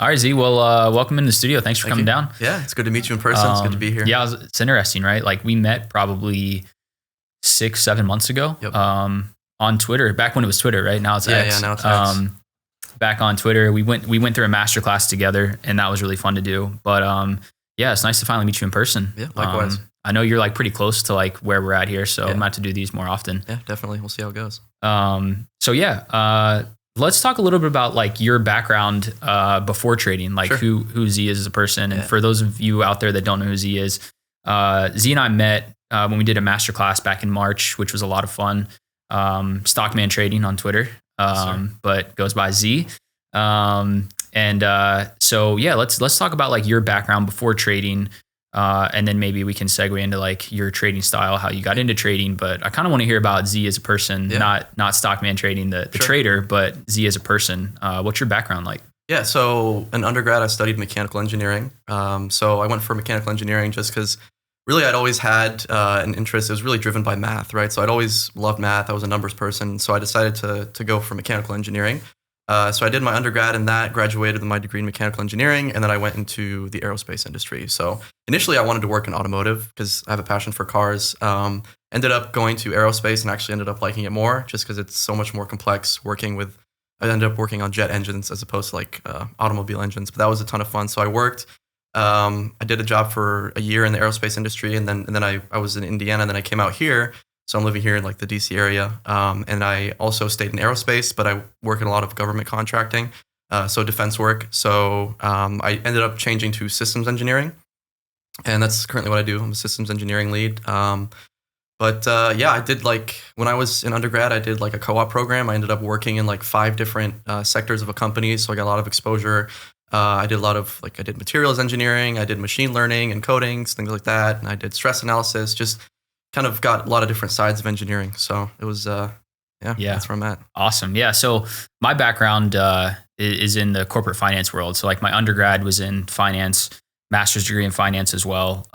All right, Z. Well, welcome in the studio. Thanks for coming down. Yeah, it's good to meet you in person. It's good to be here. Yeah, it's interesting, right? Like we met probably 6-7 months ago on Twitter, back when it was Twitter, right? Now it's X. Yeah, now it's X. Back on Twitter, we went through a masterclass together, and that was really fun to do. But yeah, it's nice to finally meet you in person. Yeah, likewise. I know you're like pretty close to like where we're at here, so I'm gonna have to do these more often. Yeah, definitely. We'll see how it goes. So yeah, let's talk a little bit about like your background before trading, like who Z is as a person. And for those of you out there that don't know who Z is, Z and I met when we did a masterclass back in March, which was a lot of fun. Stockman Trading on Twitter, but goes by Z. So yeah, let's talk about like your background before trading. And then maybe we can segue into like your trading style, how you got into trading. But I kind of want to hear about Z as a person, not Stockman Trading, the trader, but Z as a person. What's your background like? Yeah, so in undergrad, I studied mechanical engineering. So I went for mechanical engineering just because really I'd always had an interest. It was really driven by math, right? So I'd always loved math. I was a numbers person. So I decided to go for mechanical engineering. So I did my undergrad in that, graduated with my degree in mechanical engineering, and then I went into the aerospace industry. So initially I wanted to work in automotive because I have a passion for cars. Ended up going to aerospace and actually ended up liking it more just because it's so much more complex I ended up working on jet engines as opposed to like automobile engines, but that was a ton of fun. So I worked, I did a job for a year in the aerospace industry, and then I was in Indiana, and then I came out here. So I'm living here in like the DC area. And I also stayed in aerospace, but I work in a lot of government contracting, so defense work. So I ended up changing to systems engineering, and that's currently what I do. I'm a systems engineering lead. Yeah, I did like, when I was in undergrad, I did like a co-op program. I ended up working in like 5 different sectors of a company. So I got a lot of exposure. I did a lot of I did materials engineering, I did machine learning and codings, things like that. And I did stress analysis, just kind of got a lot of different sides of engineering. So it was, that's where I'm at. Awesome. Yeah. So my background is in the corporate finance world. So like my undergrad was in finance, master's degree in finance as well.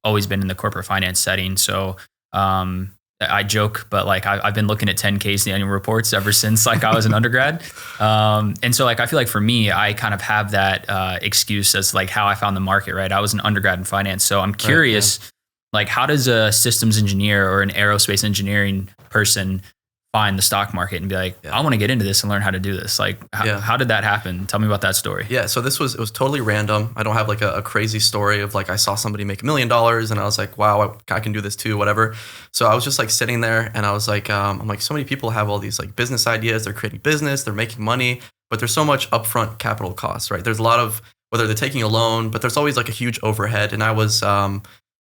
Always been in the corporate finance setting. So I joke, but like I've been looking at 10Ks in the annual reports ever since like I was an undergrad. And so like I feel like for me, I kind of have that excuse as like how I found the market, right? I was an undergrad in finance. So I'm curious, like, how does a systems engineer or an aerospace engineering person find the stock market and be like, I want to get into this and learn how to do this? Like, how did that happen? Tell me about that story. Yeah, so it was totally random. I don't have like a crazy story of like I saw somebody make $1 million and I was like, wow, I can do this too, whatever. So I was just like sitting there and I was like, I'm like, so many people have all these like business ideas. They're creating business, they're making money, but there's so much upfront capital costs, right? There's a lot of, whether they're taking a loan, but there's always like a huge overhead. And I was,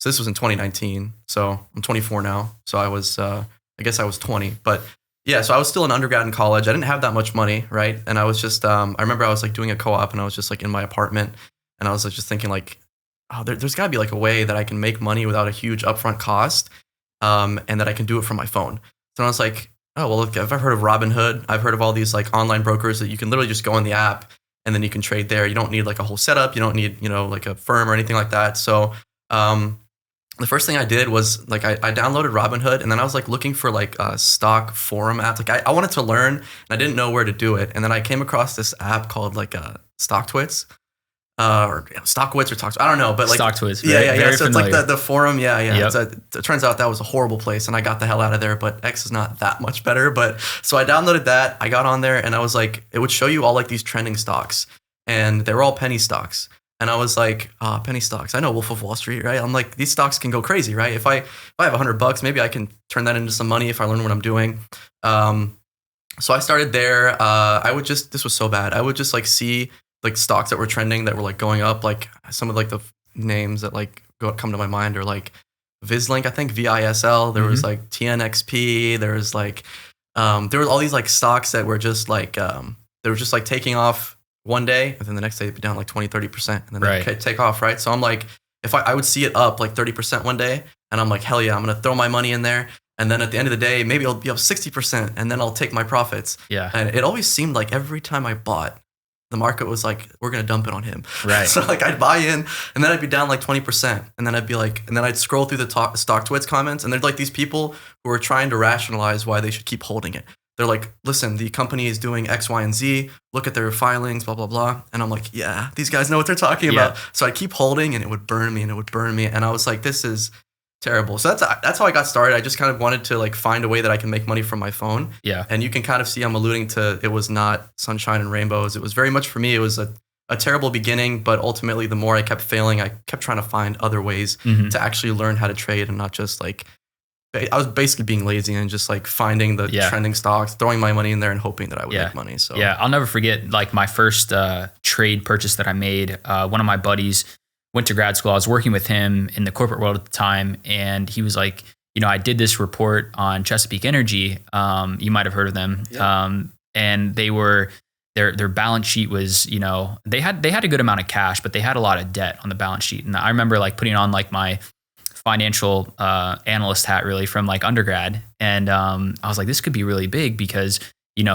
so this was in 2019. So I'm 24 now. So I was, I guess I was 20. But yeah, so I was still an undergrad in college. I didn't have that much money, right? And I was just, I remember I was like doing a co-op and I was just like in my apartment. And I was like, just thinking like, oh, there's got to be like a way that I can make money without a huge upfront cost, and that I can do it from my phone. So I was like, oh, well, look, I've heard of Robinhood. I've heard of all these like online brokers that you can literally just go on the app and then you can trade there. You don't need like a whole setup. You don't need, like a firm or anything like that. So, the first thing I did was like I downloaded Robinhood, and then I was like looking for like a stock forum apps. Like I wanted to learn, and I didn't know where to do it. And then I came across this app called like StockTwits, or StockWits or Talks. I don't know, but like StockTwits. Yeah. Very So familiar. it's like the forum. Yeah. Yep. So it turns out that was a horrible place, and I got the hell out of there. But X is not that much better. But so I downloaded that. I got on there, and I was like, it would show you all like these trending stocks, and they were all penny stocks. And I was like, penny stocks. I know Wolf of Wall Street, right? I'm like, these stocks can go crazy, right? If I have $100, maybe I can turn that into some money if I learn what I'm doing. So I started there. This was so bad. I would just like see like stocks that were trending that were like going up. Like some of like the names that like come to my mind are like Vislink, I think VISL. There was like TNXP. There was like, there was all these like stocks that were just like, they were just like taking off one day, and then the next day it'd be down like 20-30%, and then they'd take off, right? So I'm like, if I would see it up like 30% one day, and I'm like, hell yeah, I'm gonna throw my money in there, and then at the end of the day, maybe it'll be up 60%, and then I'll take my profits. Yeah. And it always seemed like every time I bought, the market was like, we're gonna dump it on him. Right. So like I'd buy in, and then I'd be down like 20%, and then I'd be like, and then I'd scroll through the StockTwits comments, and there's like these people who are trying to rationalize why they should keep holding it. they're like, listen, the company is doing X, Y, and Z. Look at their filings, blah, blah, blah. And I'm like, yeah, these guys know what they're talking about. So I keep holding and it would burn me and it would burn me. And I was like, this is terrible. So that's how I got started. I just kind of wanted to like find a way that I can make money from my phone. Yeah. And you can kind of see I'm alluding to, it was not sunshine and rainbows. It was very much, for me, it was a terrible beginning, but ultimately the more I kept failing, I kept trying to find other ways to actually learn how to trade and not just like, I was basically being lazy and just like finding the trending stocks, throwing my money in there and hoping that I would make money. So I'll never forget like my first trade purchase that I made. One of my buddies went to grad school. I was working with him in the corporate world at the time, and he was like, I did this report on Chesapeake Energy. You might have heard of them. Yeah. And they were their balance sheet was, they had a good amount of cash, but they had a lot of debt on the balance sheet. And I remember like putting on like my financial analyst hat really from like undergrad. And I was like, this could be really big because,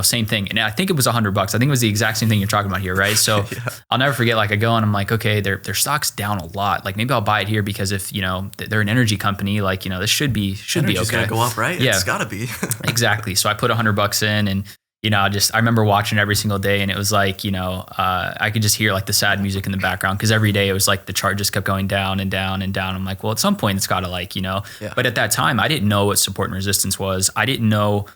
same thing. And I think it was $100. I think it was the exact same thing you're talking about here, right? So I'll never forget, like I go and I'm like, okay, their stock's down a lot. Like maybe I'll buy it here because if, they're an energy company, like, this should be okay. It's gonna go up, right? Yeah. It's gotta be. Exactly. So I put $100 in and, I remember watching every single day and it was like, I could just hear like the sad music in the background because every day it was like the chart just kept going down and down and down. I'm like, well, at some point it's got to like, but at that time I didn't know what support and resistance was. I didn't know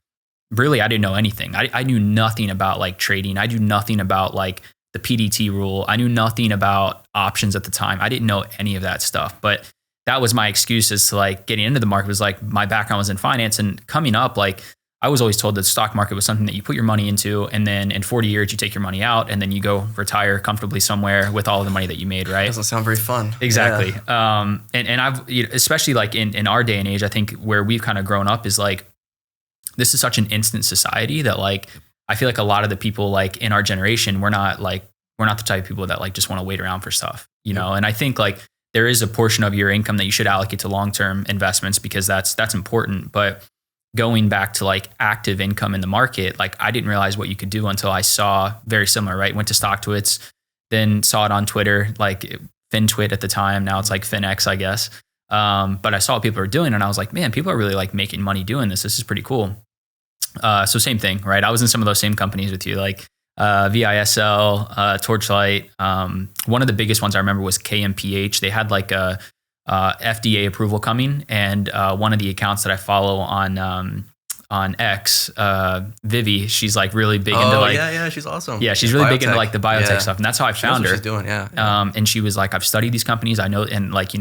anything. I knew nothing about like trading. I knew nothing about like the PDT rule. I knew nothing about options at the time. I didn't know any of that stuff, but that was my excuse as to like getting into the market was like my background was in finance and coming up, like I was always told that the stock market was something that you put your money into and then in 40 years you take your money out and then you go retire comfortably somewhere with all of the money that you made, right? Doesn't sound very fun. Exactly. Yeah. And I've, especially like in our day and age, I think where we've kind of grown up is like, this is such an instant society that like, I feel like a lot of the people like in our generation, we're not the type of people that like just want to wait around for stuff, And I think like there is a portion of your income that you should allocate to long-term investments because that's important. But going back to like active income in the market, like I didn't realize what you could do until I saw very similar, right? Went to StockTwits, then saw it on Twitter, like FinTwit at the time. Now it's like FinX, I guess. But I saw what people are doing and I was like, man, people are really like making money doing this. This is pretty cool. So same thing, right? I was in some of those same companies with you, like VISL, Torchlight. One of the biggest ones I remember was KMPH. They had like a FDA approval coming, and one of the accounts that I follow on X, Vivi, she's like really big into like she's awesome. Yeah, she's really big into like the biotech stuff, and that's how I found her. She's doing, and she was like, I've studied these companies, I know, and like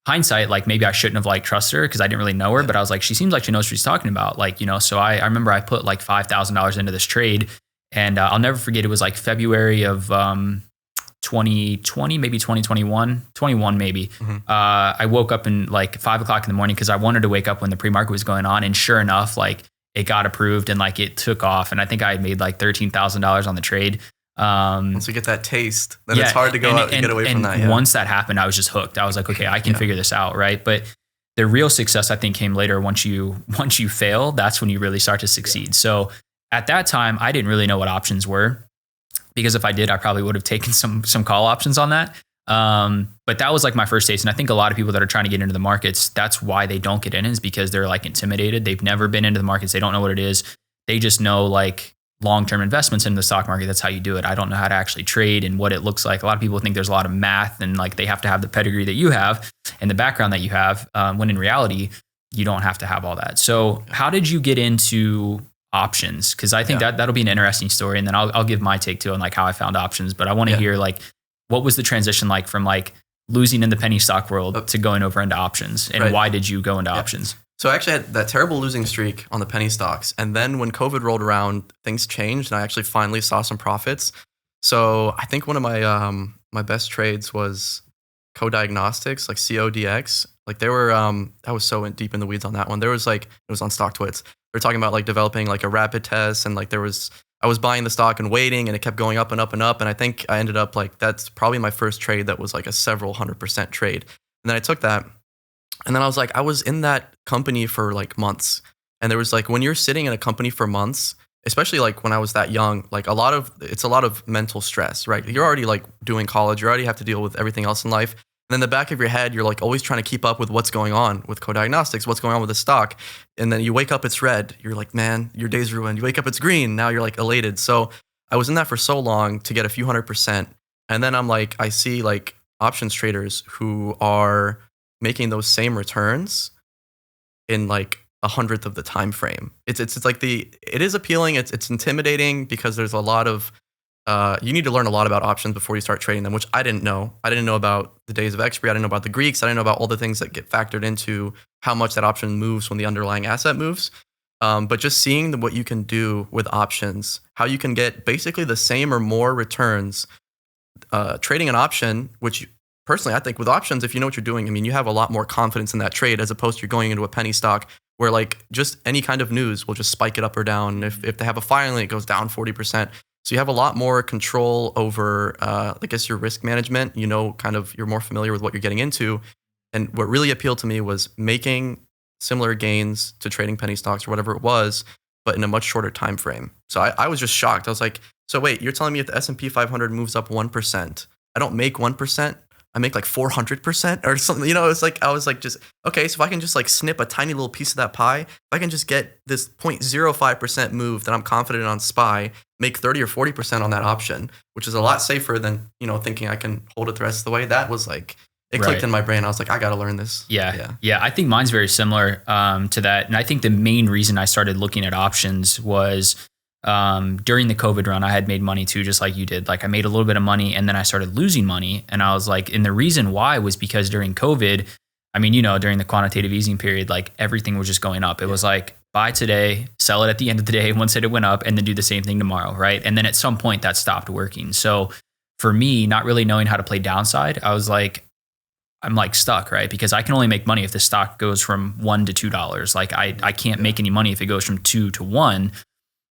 hindsight, like maybe I shouldn't have like trusted her because I didn't really know her, but I was like, she seems like she knows what she's talking about, like So I remember I put like $5,000 into this trade, and I'll never forget. It was like February of 2020, maybe 21 maybe. Mm-hmm. I woke up in like 5 o'clock in the morning because I wanted to wake up when the pre-market was going on. And sure enough, like it got approved and like it took off. And I think I had made like $13,000 on the trade. Once you get that taste, then it's hard to go out and get away from that. And once that happened, I was just hooked. I was like, okay, I can figure this out. Right. But the real success I think came later. Once you fail, that's when you really start to succeed. Yeah. So at that time, I didn't really know what options were. Because if I did, I probably would have taken some call options on that. But that was like my first taste. And I think a lot of people that are trying to get into the markets, that's why they don't get in, is because they're like intimidated. They've never been into the markets. They don't know what it is. They just know like long-term investments in the stock market. That's how you do it. I don't know how to actually trade and what it looks like. A lot of people think there's a lot of math and like they have to have the pedigree that you have and the background that you have, when in reality, you don't have to have all that. So how did you get into options? Because I think that'll be an interesting story, and then I'll give my take too on like how I found options. But I want to hear like what was the transition like from like losing in the penny stock world to going over into options, and why did you go into options? So I actually had that terrible losing streak on the penny stocks, and then when COVID rolled around, things changed, and I actually finally saw some profits. So I think one of my my best trades was Co-Diagnostics, like CODX. Like they were, I was so deep in the weeds on that one. There was like, it was on StockTwits. They're talking about like developing like a rapid test, and like I was buying the stock and waiting, and it kept going up and up and up. And I think I ended up like, that's probably my first trade that was like a several 100% trade. And then I took that, and then I was like, I was in that company for like months. And there was like, when you're sitting in a company for months, especially like when I was that young, like it's a lot of mental stress, right? You're already like doing college, you already have to deal with everything else in life. And And in the back of your head, you're like always trying to keep up with what's going on with co-diagnostics, what's going on with the stock. And then you wake up, it's red. You're like, man, your day's ruined. You wake up, it's green. Now you're like elated. So I was in that for so long to get a few 100%. And then I'm like, I see like options traders who are making those same returns in like 100th of the time frame. It's like it is appealing. It's intimidating because there's a lot of you need to learn a lot about options before you start trading them, which I didn't know. I didn't know about the days of expiry. I didn't know about the Greeks. I didn't know about all the things that get factored into how much that option moves when the underlying asset moves. But just seeing what you can do with options, how you can get basically the same or more returns trading an option, which personally I think with options, if you know what you're doing, I mean, you have a lot more confidence in that trade as opposed to you're going into a penny stock where like just any kind of news will just spike it up or down. If they have a filing, it goes down 40%. So you have a lot more control over, I guess, your risk management. You know, kind of you're more familiar with what you're getting into. And what really appealed to me was making similar gains to trading penny stocks or whatever it was, but in a much shorter time frame. So I was just shocked. I was like, so wait, you're telling me if the S&P 500 moves up 1%, I don't make 1%, I make like 400% or something. You know, it's like, I was like, just, okay, so if I can just like snip a tiny little piece of that pie, if I can just get this 0.05% move that I'm confident on SPY, make 30 or 40% on that option, which is a lot safer than, you know, thinking I can hold it the rest of the way. That was like, it clicked in my brain. I was like, I got to learn this. Yeah. I think mine's very similar to that. And I think the main reason I started looking at options was during the COVID run, I had made money too, just like you did. Like I made a little bit of money and then I started losing money. And I was like, and the reason why was because during COVID, I mean, you know, during the quantitative easing period, like everything was just going up. It was like buy today, sell it at the end of the day once it went up, and then do the same thing tomorrow, right? And then at some point that stopped working. So for me, not really knowing how to play downside, I was like, I'm like stuck, right? Because I can only make money if the stock goes from $1 to $2. Like I can't make any money if it goes from 2 to 1.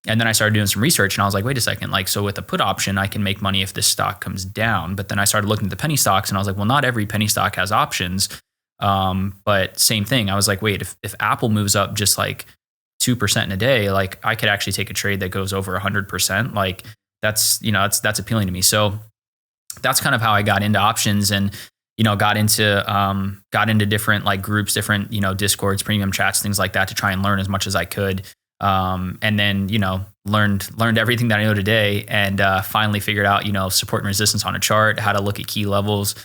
And then I started doing some research and I was like, wait a second, like, so with a put option, I can make money if this stock comes down. But then I started looking at the penny stocks and I was like, well, not every penny stock has options. But same thing. I was like, wait, if Apple moves up just like 2% in a day, like I could actually take a trade that goes over 100%. Like that's, you know, that's appealing to me. So that's kind of how I got into options and, you know, got into different like groups, different, you know, Discords, premium chats, things like that to try and learn as much as I could. And then, you know, learned everything that I know today and finally figured out, you know, support and resistance on a chart, how to look at key levels,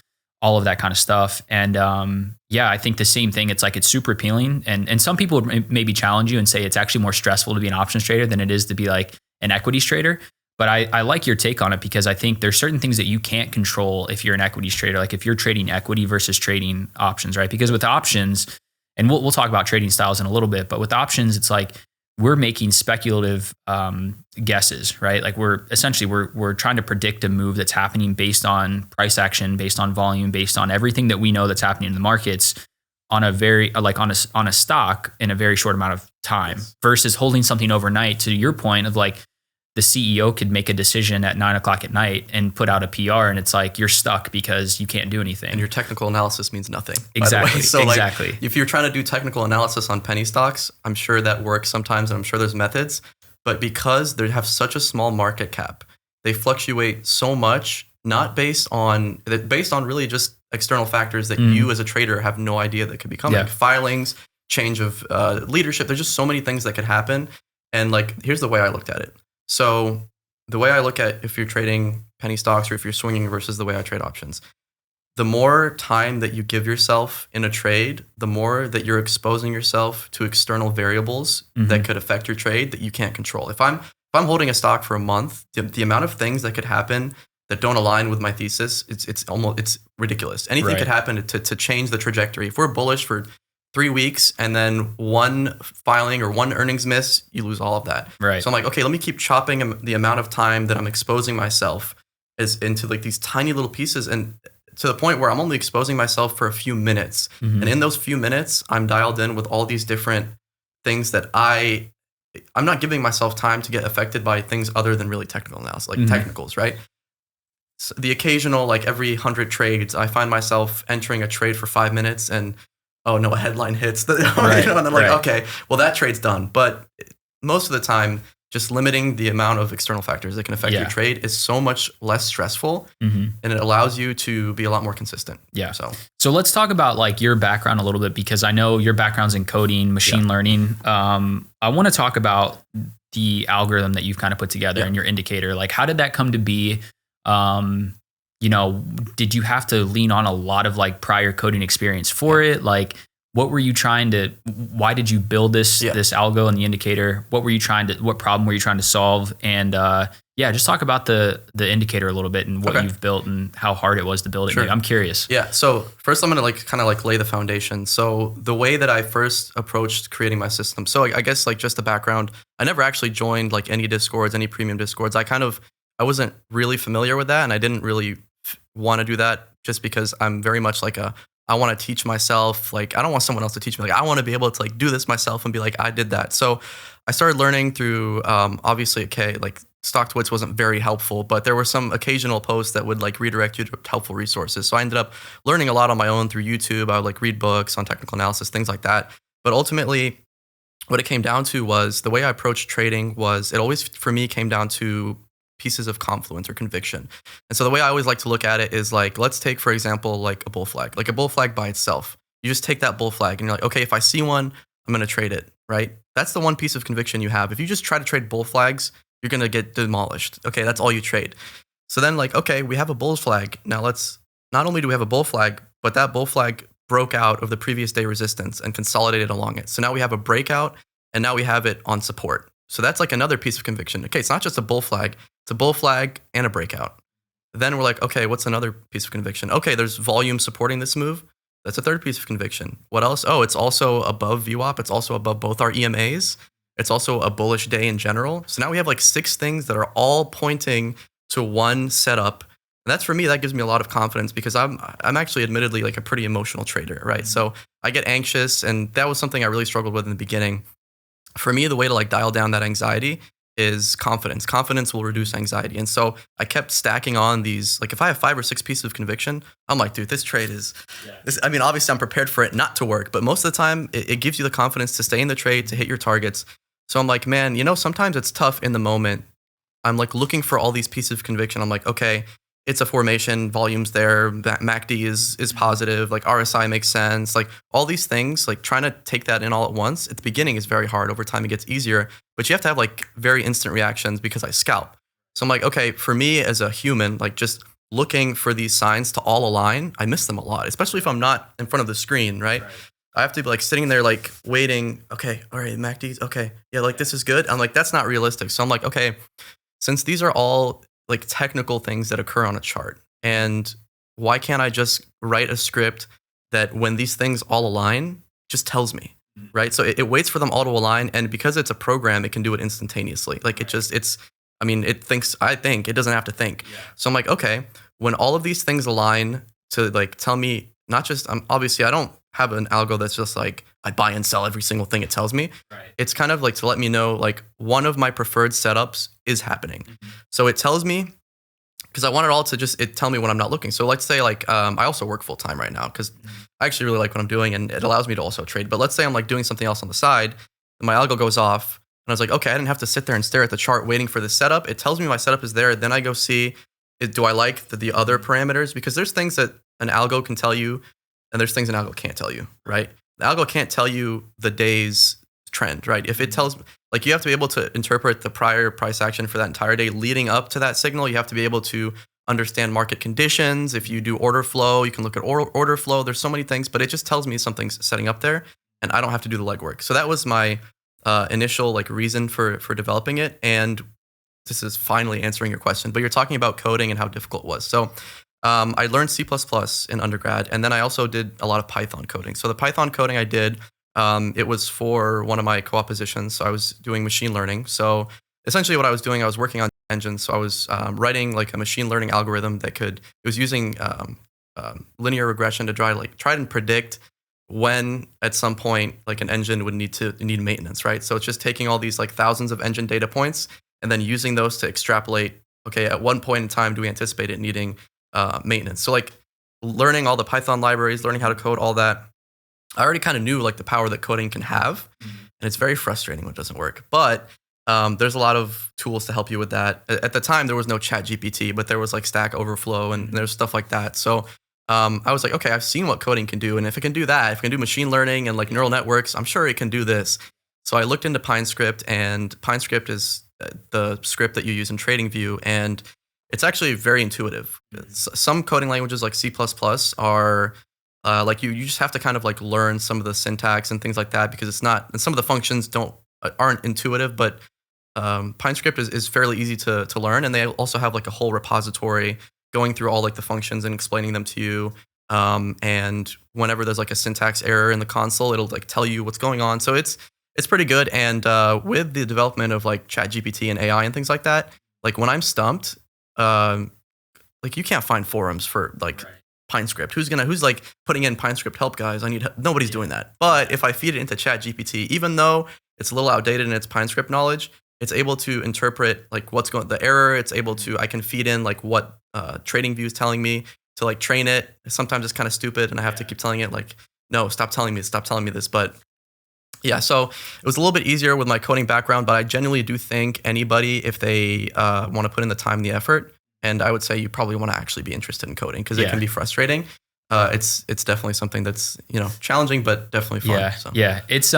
all of that kind of stuff. And yeah, I think the same thing. It's like it's super appealing. And some people would maybe challenge you and say it's actually more stressful to be an options trader than it is to be like an equities trader. But I like your take on it because I think there's certain things that you can't control if you're an equities trader, like if you're trading equity versus trading options, right? Because with options, and we'll talk about trading styles in a little bit, but with options, it's like we're making speculative guesses, right? Like we're trying to predict a move that's happening based on price action, based on volume, based on everything that we know that's happening in the markets on a very like on a stock in a very short amount of time versus holding something overnight. To your point of like the CEO could make a decision at 9 o'clock at night and put out a PR and it's like you're stuck because you can't do anything. And your technical analysis means nothing. Exactly. So exactly. Like, if you're trying to do technical analysis on penny stocks, I'm sure that works sometimes and I'm sure there's methods. But because they have such a small market cap, they fluctuate so much, not based on really just external factors that you as a trader have no idea that could be coming. Like filings, change of leadership. There's just so many things that could happen. And like, here's the way I looked at it. So the way I look at if you're trading penny stocks or if you're swinging versus the way I trade options, the more time that you give yourself in a trade, the more that you're exposing yourself to external variables that could affect your trade that you can't control. If I'm holding a stock for a month, the amount of things that could happen that don't align with my thesis, it's ridiculous. Anything could happen to change the trajectory. If we're bullish for 3 weeks and then one filing or one earnings miss, you lose all of that. Right. So I'm like, okay, let me keep chopping the amount of time that I'm exposing myself into like these tiny little pieces, and to the point where I'm only exposing myself for a few minutes. And in those few minutes, I'm dialed in with all these different things that I'm not giving myself time to get affected by things other than really technical analysis, like technicals, right? So the occasional, like every 100 trades, I find myself entering a trade for 5 minutes and oh no, a headline hits, and I'm like, okay, well that trade's done. But most of the time, just limiting the amount of external factors that can affect your trade is so much less stressful, and it allows you to be a lot more consistent. Yeah. So let's talk about like your background a little bit, because I know your background's in coding, machine learning. I want to talk about the algorithm that you've kind of put together and your indicator. Like, how did that come to be? You know, did you have to lean on a lot of like prior coding experience for it? Like, what were you trying to, why did you build this algo and the indicator? What problem were you trying to solve? And just talk about the indicator a little bit and what you've built and how hard it was to build it. Sure. I'm curious. Yeah. So first I'm going to lay the foundation. So the way that I first approached creating my system. So I guess like just the background, I never actually joined like any Discords, any premium Discords. I wasn't really familiar with that. And I didn't really want to do that just because I'm very much like I want to teach myself. Like, I don't want someone else to teach me. Like, I want to be able to like do this myself and be like, I did that. So I started learning through, obviously, like StockTwits wasn't very helpful, but there were some occasional posts that would like redirect you to helpful resources. So I ended up learning a lot on my own through YouTube. I would like read books on technical analysis, things like that. But ultimately, what it came down to was the way I approached trading was it always, for me, came down to pieces of confluence or conviction. And so the way I always like to look at it is like, let's take, for example, like a bull flag. Like a bull flag by itself. You just take that bull flag and you're like, okay, if I see one, I'm going to trade it, right? That's the one piece of conviction you have. If you just try to trade bull flags, you're going to get demolished. Okay, that's all you trade. So then like, okay, we have a bull flag. Now not only do we have a bull flag, but that bull flag broke out of the previous day resistance and consolidated along it. So now we have a breakout and now we have it on support. So that's like another piece of conviction. Okay, it's not just a bull flag, it's a bull flag and a breakout. Then we're like, okay, what's another piece of conviction? Okay, there's volume supporting this move. That's a third piece of conviction. What else? Oh, it's also above VWAP. It's also above both our EMAs. It's also a bullish day in general. So now we have like 6 things that are all pointing to one setup. And that's, for me, that gives me a lot of confidence because I'm actually admittedly like a pretty emotional trader, right? So I get anxious, and that was something I really struggled with in the beginning. For me, the way to like dial down that anxiety is confidence. Confidence will reduce anxiety. And so I kept stacking on these, like if I have 5 or 6 pieces of conviction, I'm like, dude, this trade is, I mean, obviously I'm prepared for it not to work, but most of the time it gives you the confidence to stay in the trade, to hit your targets. So I'm like, man, you know, sometimes it's tough in the moment. I'm like looking for all these pieces of conviction. I'm like, okay, it's a formation, volume's there, MACD is positive, like RSI makes sense, like all these things, like trying to take that in all at once. At the beginning is very hard. Over time it gets easier, but you have to have like very instant reactions because I scalp. So I'm like, okay, for me as a human, like just looking for these signs to all align, I miss them a lot, especially if I'm not in front of the screen, right? I have to be like sitting there like waiting, okay, all right, MACD's, okay, yeah, like this is good. I'm like, that's not realistic. So I'm like, okay, since these are all like technical things that occur on a chart, and why can't I just write a script that when these things all align, just tells me, right? So it waits for them all to align, and because it's a program, it can do it instantaneously. Like it thinks, I think, it doesn't have to think. Yeah. So I'm like, okay, when all of these things align to like tell me, not just, obviously I don't have an algo that's just like, I buy and sell every single thing it tells me. Right. It's kind of like to let me know like one of my preferred setups is happening. Mm-hmm. So it tells me, because I want it all to just tell me when I'm not looking. So let's say like I also work full time right now because I actually really like what I'm doing and it allows me to also trade. But let's say I'm like doing something else on the side and my algo goes off and I was like, okay, I didn't have to sit there and stare at the chart waiting for the setup. It tells me my setup is there. Then I go see, do I like the other parameters? Because there's things that an algo can tell you and there's things an algo can't tell you, right? The algo can't tell you the day's trend, right? If it tells, like you have to be able to interpret the prior price action for that entire day leading up to that signal. You have to be able to understand market conditions. If you do order flow, you can look at order flow. There's so many things, but it just tells me something's setting up there and I don't have to do the legwork. So that was my initial like reason for developing it. And this is finally answering your question, but you're talking about coding and how difficult it was. So I learned C++ in undergrad, and then I also did a lot of Python coding. So the Python coding I did, it was for one of my co-op positions. So I was doing machine learning. So essentially what I was doing, I was working on engines. So I was writing like a machine learning algorithm it was using linear regression to try and predict when at some point like an engine would need maintenance, right? So it's just taking all these like thousands of engine data points and then using those to extrapolate, okay, at one point in time, do we anticipate it needing maintenance? So like learning all the Python libraries, learning how to code, all that, I already kind of knew like the power that coding can have. Mm-hmm. And it's very frustrating when it doesn't work. But There's a lot of tools to help you with that. At the time, there was no Chat GPT, but there was like Stack Overflow and there's stuff like that. So I was like, okay, I've seen what coding can do. And if it can do that, if it can do machine learning and like neural networks, I'm sure it can do this. So I looked into PineScript, and PineScript is the script that you use in TradingView. And it's actually very intuitive. Some coding languages like C++ are like you just have to kind of like learn some of the syntax and things like that, because it's not, and some of the functions aren't intuitive, but PineScript is fairly easy to learn. And they also have like a whole repository going through all like the functions and explaining them to you. And whenever there's like a syntax error in the console, it'll like tell you what's going on. So it's pretty good. And with the development of like ChatGPT and AI and things like that, like when I'm stumped, like you can't find forums for like PineScript. Who's like putting in PineScript help, guys? I need help. Nobody's doing that. But if I feed it into ChatGPT, even though it's a little outdated in its PineScript knowledge, it's able to interpret like what's going, the error. It's able to, I can feed in like what TradingView is telling me to like train it. Sometimes it's kind of stupid, and I have to keep telling it like, no, stop telling me this. But yeah, so it was a little bit easier with my coding background, but I genuinely do think anybody, if they want to put in the time and the effort, and I would say you probably want to actually be interested in coding, because it can be frustrating. It's definitely something that's, challenging, but definitely fun. Yeah, so. yeah. It's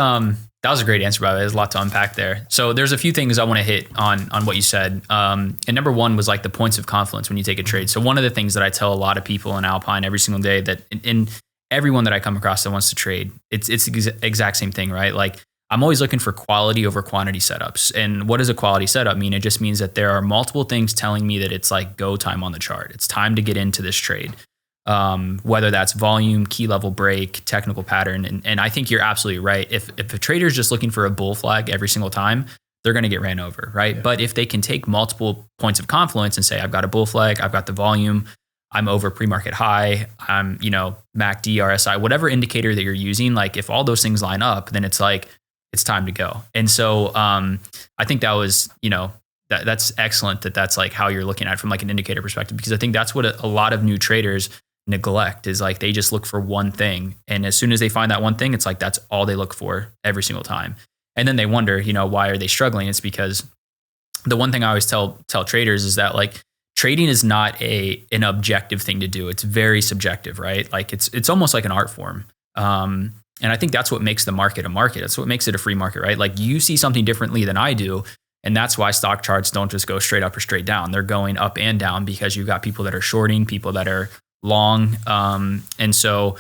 that was a great answer, by the way. There's a lot to unpack there. So there's a few things I want to hit on what you said. And number one was like the points of confluence when you take a trade. So one of the things that I tell a lot of people in Alpine every single day, that in everyone that I come across that wants to trade, it's the exact same thing, right? Like I'm always looking for quality over quantity setups. And what does a quality setup mean? It just means that there are multiple things telling me that it's like go time on the chart. It's time to get into this trade. Whether that's volume, key level break, technical pattern. And I think you're absolutely right. If a trader is just looking for a bull flag every single time, they're going to get ran over, right? Yeah. But if they can take multiple points of confluence and say, I've got a bull flag, I've got the volume, I'm over pre-market high, I'm, MACD, RSI, whatever indicator that you're using, like if all those things line up, then it's like, it's time to go. And so I think that was, that's excellent that's like how you're looking at it from like an indicator perspective, because I think that's what a lot of new traders neglect, is like they just look for one thing. And as soon as they find that one thing, it's like that's all they look for every single time. And then they wonder, why are they struggling? It's because the one thing I always tell traders is that like trading is not an objective thing to do. It's very subjective, right? Like it's almost like an art form. And I think that's what makes the market a market. That's what makes it a free market, right? Like you see something differently than I do. And that's why stock charts don't just go straight up or straight down. They're going up and down because you've got people that are shorting, people that are long. And so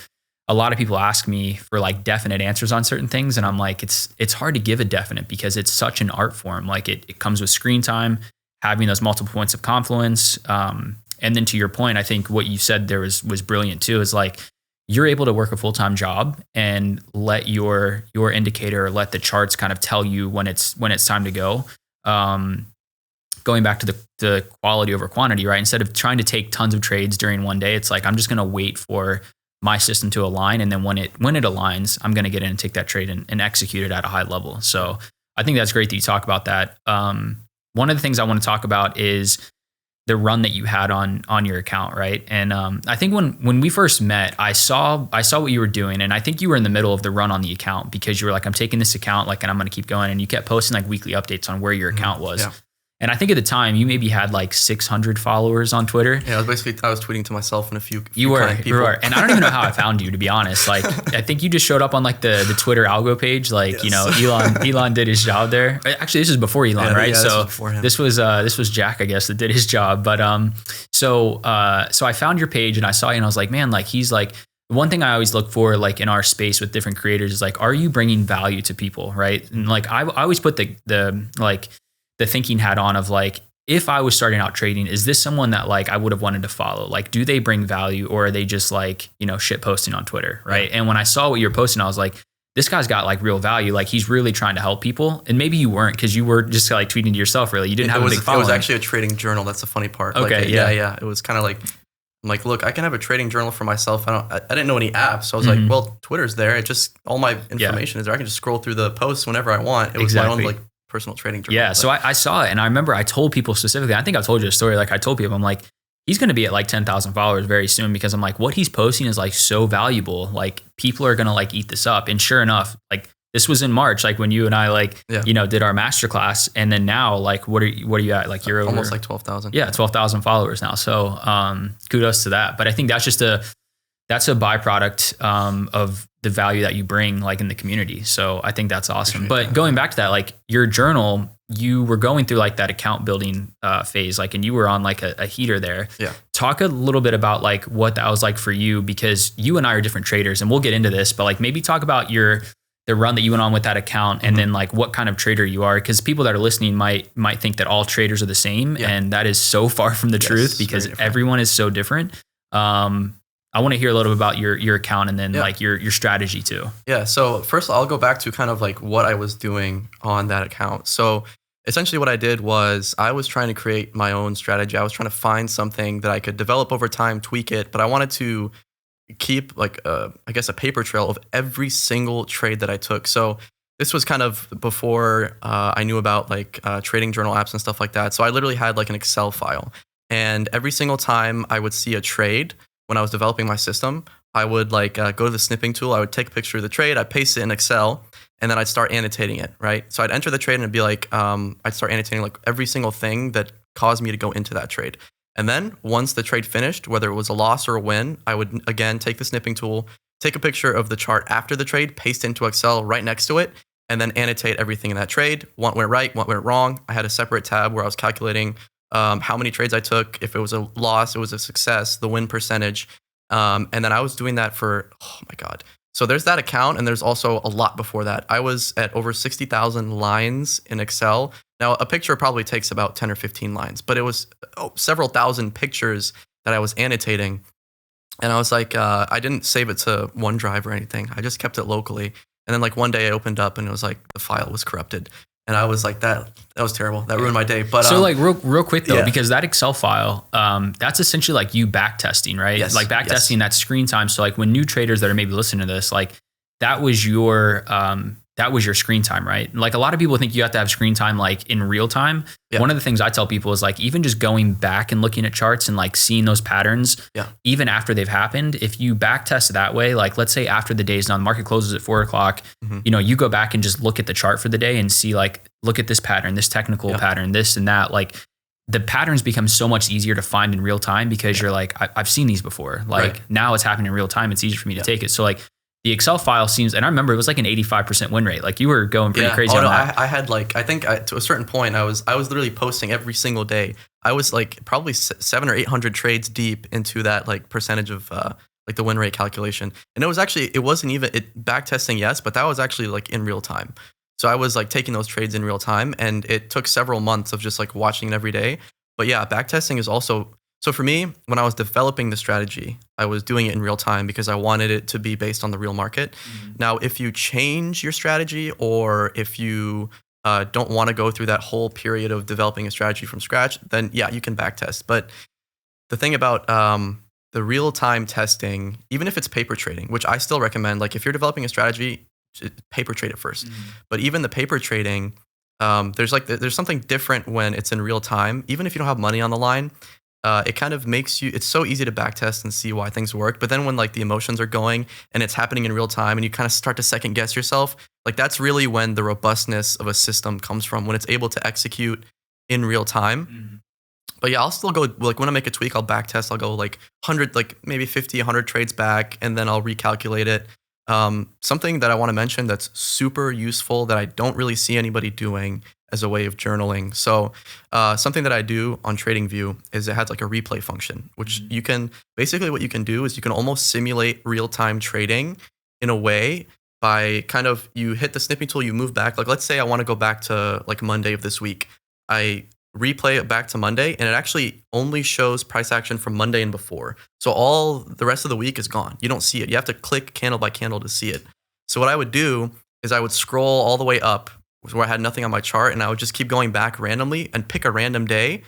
a lot of people ask me for like definite answers on certain things. And I'm like, it's hard to give a definite because it's such an art form. Like it comes with screen time, having those multiple points of confluence. And then to your point, I think what you said there was brilliant too, is like, you're able to work a full-time job and let your indicator, or let the charts kind of tell you when it's time to go. Going back to the quality over quantity, right? Instead of trying to take tons of trades during one day, it's like, I'm just going to wait for my system to align. And then when it aligns, I'm going to get in and take that trade and execute it at a high level. So I think that's great that you talk about that. One of the things I want to talk about is the run that you had on your account, right? And I think when we first met, I saw what you were doing, and I think you were in the middle of the run on the account, because you were like, I'm taking this account, like, and I'm going to keep going, and you kept posting like weekly updates on where your account was. Yeah. And I think at the time you maybe had like 600 followers on Twitter. Yeah, I was tweeting to myself and a few you were, kind people. And I don't even know how I found you, to be honest. Like, I think you just showed up on like the Twitter algo page. Like, yes. Elon did his job there. Actually, this is before Elon, right? Yeah, so this was Jack, I guess, that did his job. But so I found your page and I saw you and I was like, man, like he's like, one thing I always look for, like in our space with different creators, is like, are you bringing value to people, right? And like I always put the thinking hat on of like, if I was starting out trading, is this someone that like I would have wanted to follow? Like, do they bring value, or are they just like, shit posting on Twitter, right? Yeah. And when I saw what you're posting, I was like, this guy's got like real value. Like he's really trying to help people. And maybe you weren't, because you were just like tweeting to yourself, really. You didn't have a big following. It was actually a trading journal. That's the funny part. Okay, like, yeah. It was kind of like, I'm like, look, I can have a trading journal for myself. I didn't know any apps. So I was like, well, Twitter's there. It just, all my information is there. I can just scroll through the posts whenever I want. It was my own like personal trading journal. Yeah. So I saw it, and I remember I told people specifically, I think I've told you a story. Like I told people, I'm like, he's going to be at like 10,000 followers very soon, because I'm like, what he's posting is like so valuable. Like people are going to like eat this up. And sure enough, like this was in March, like when you and I did our masterclass, and then now like what are you at? Like you're almost like 12,000. Yeah, 12,000 followers now. So kudos to that. But I think that's just a byproduct of the value that you bring like in the community. So I think that's awesome. But going back to that, like your journal, you were going through like that account building phase, like, and you were on like a heater there. Yeah. Talk a little bit about like what that was like for you, because you and I are different traders, and we'll get into this, but like maybe talk about the run that you went on with that account, and then like what kind of trader you are, because people that are listening might think that all traders are the same, and that is so far from the truth, because everyone is so different. I want to hear a little bit about your account, and then like your strategy too. Yeah. So first I'll go back to kind of like what I was doing on that account. So essentially what I did was I was trying to create my own strategy. I was trying to find something that I could develop over time, tweak it, but I wanted to keep like I guess a paper trail of every single trade that I took. So this was kind of before I knew about like trading journal apps and stuff like that. So I literally had like an Excel file, and every single time I would see a trade when I was developing my system, I would like go to the snipping tool. I would take a picture of the trade, I'd paste it in Excel, and then I'd start annotating it, right? So I'd enter the trade and it'd be like, I'd start annotating like every single thing that caused me to go into that trade. And then once the trade finished, whether it was a loss or a win, I would again take the snipping tool, take a picture of the chart after the trade, paste into Excel right next to it, and then annotate everything in that trade. What went right, what went wrong. I had a separate tab where I was calculating how many trades I took. If it was a loss, it was a success, the win percentage. And then I was doing that for, oh my God. So there's that account, and there's also a lot before that. I was at over 60,000 lines in Excel. Now, a picture probably takes about 10 or 15 lines, but it was several thousand pictures that I was annotating. And I was like, I didn't save it to OneDrive or anything. I just kept it locally. And then like one day I opened up and it was like the file was corrupted. And I was like, that was terrible. That ruined my day. But so like real quick though, because that Excel file, that's essentially like you back testing, right? Yes, like back testing that screen time. So like when new traders that are maybe listening to this, like that was your screen time, right? Like a lot of people think you have to have screen time like in real time. Yeah. One of the things I tell people is like even just going back and looking at charts and like seeing those patterns, even after they've happened, if you back test that way, like let's say after the day's done, the market closes at 4:00, you go back and just look at the chart for the day and see like, look at this pattern, this technical pattern, this and that, like the patterns become so much easier to find in real time because you're like, I've seen these before. Like now it's happening in real time. It's easier for me to take it. So like, the Excel file seems, and I remember it was like an 85% win rate. Like you were going pretty crazy on that. I had like, I think to a certain point, I was literally posting every single day. I was like probably 700 or 800 trades deep into that like percentage of like the win rate calculation. And it wasn't even back testing, yes, but that was actually like in real time. So I was like taking those trades in real time, and it took several months of just like watching it every day. But yeah, back testing is also, so for me, when I was developing the strategy, I was doing it in real time because I wanted it to be based on the real market. Now, if you change your strategy, or if you don't want to go through that whole period of developing a strategy from scratch, then yeah, you can backtest. But the thing about the real-time testing, even if it's paper trading, which I still recommend, like if you're developing a strategy, paper trade it first. But even the paper trading, there's something different when it's in real time. Even if you don't have money on the line, it kind of makes you, it's so easy to backtest and see why things work. But then when like the emotions are going and it's happening in real time and you kind of start to second guess yourself, like that's really when the robustness of a system comes from, when it's able to execute in real time. But yeah, I'll still go, like when I make a tweak, I'll backtest. I'll go like 100, like maybe 50, 100 trades back, and then I'll recalculate it. Something that I want to mention that's super useful that I don't really see anybody doing as a way of journaling. So something that I do on TradingView is it has like a replay function, which you can, basically what you can do is you can almost simulate real-time trading in a way by kind of, you hit the snipping tool, you move back. Like let's say I want to go back to like Monday of this week. I replay it back to Monday, and it actually only shows price action from Monday and before. So all the rest of the week is gone. You don't see it. You have to click candle by candle to see it. So what I would do is I would scroll all the way up where I had nothing on my chart, and I would just keep going back randomly and pick a random day,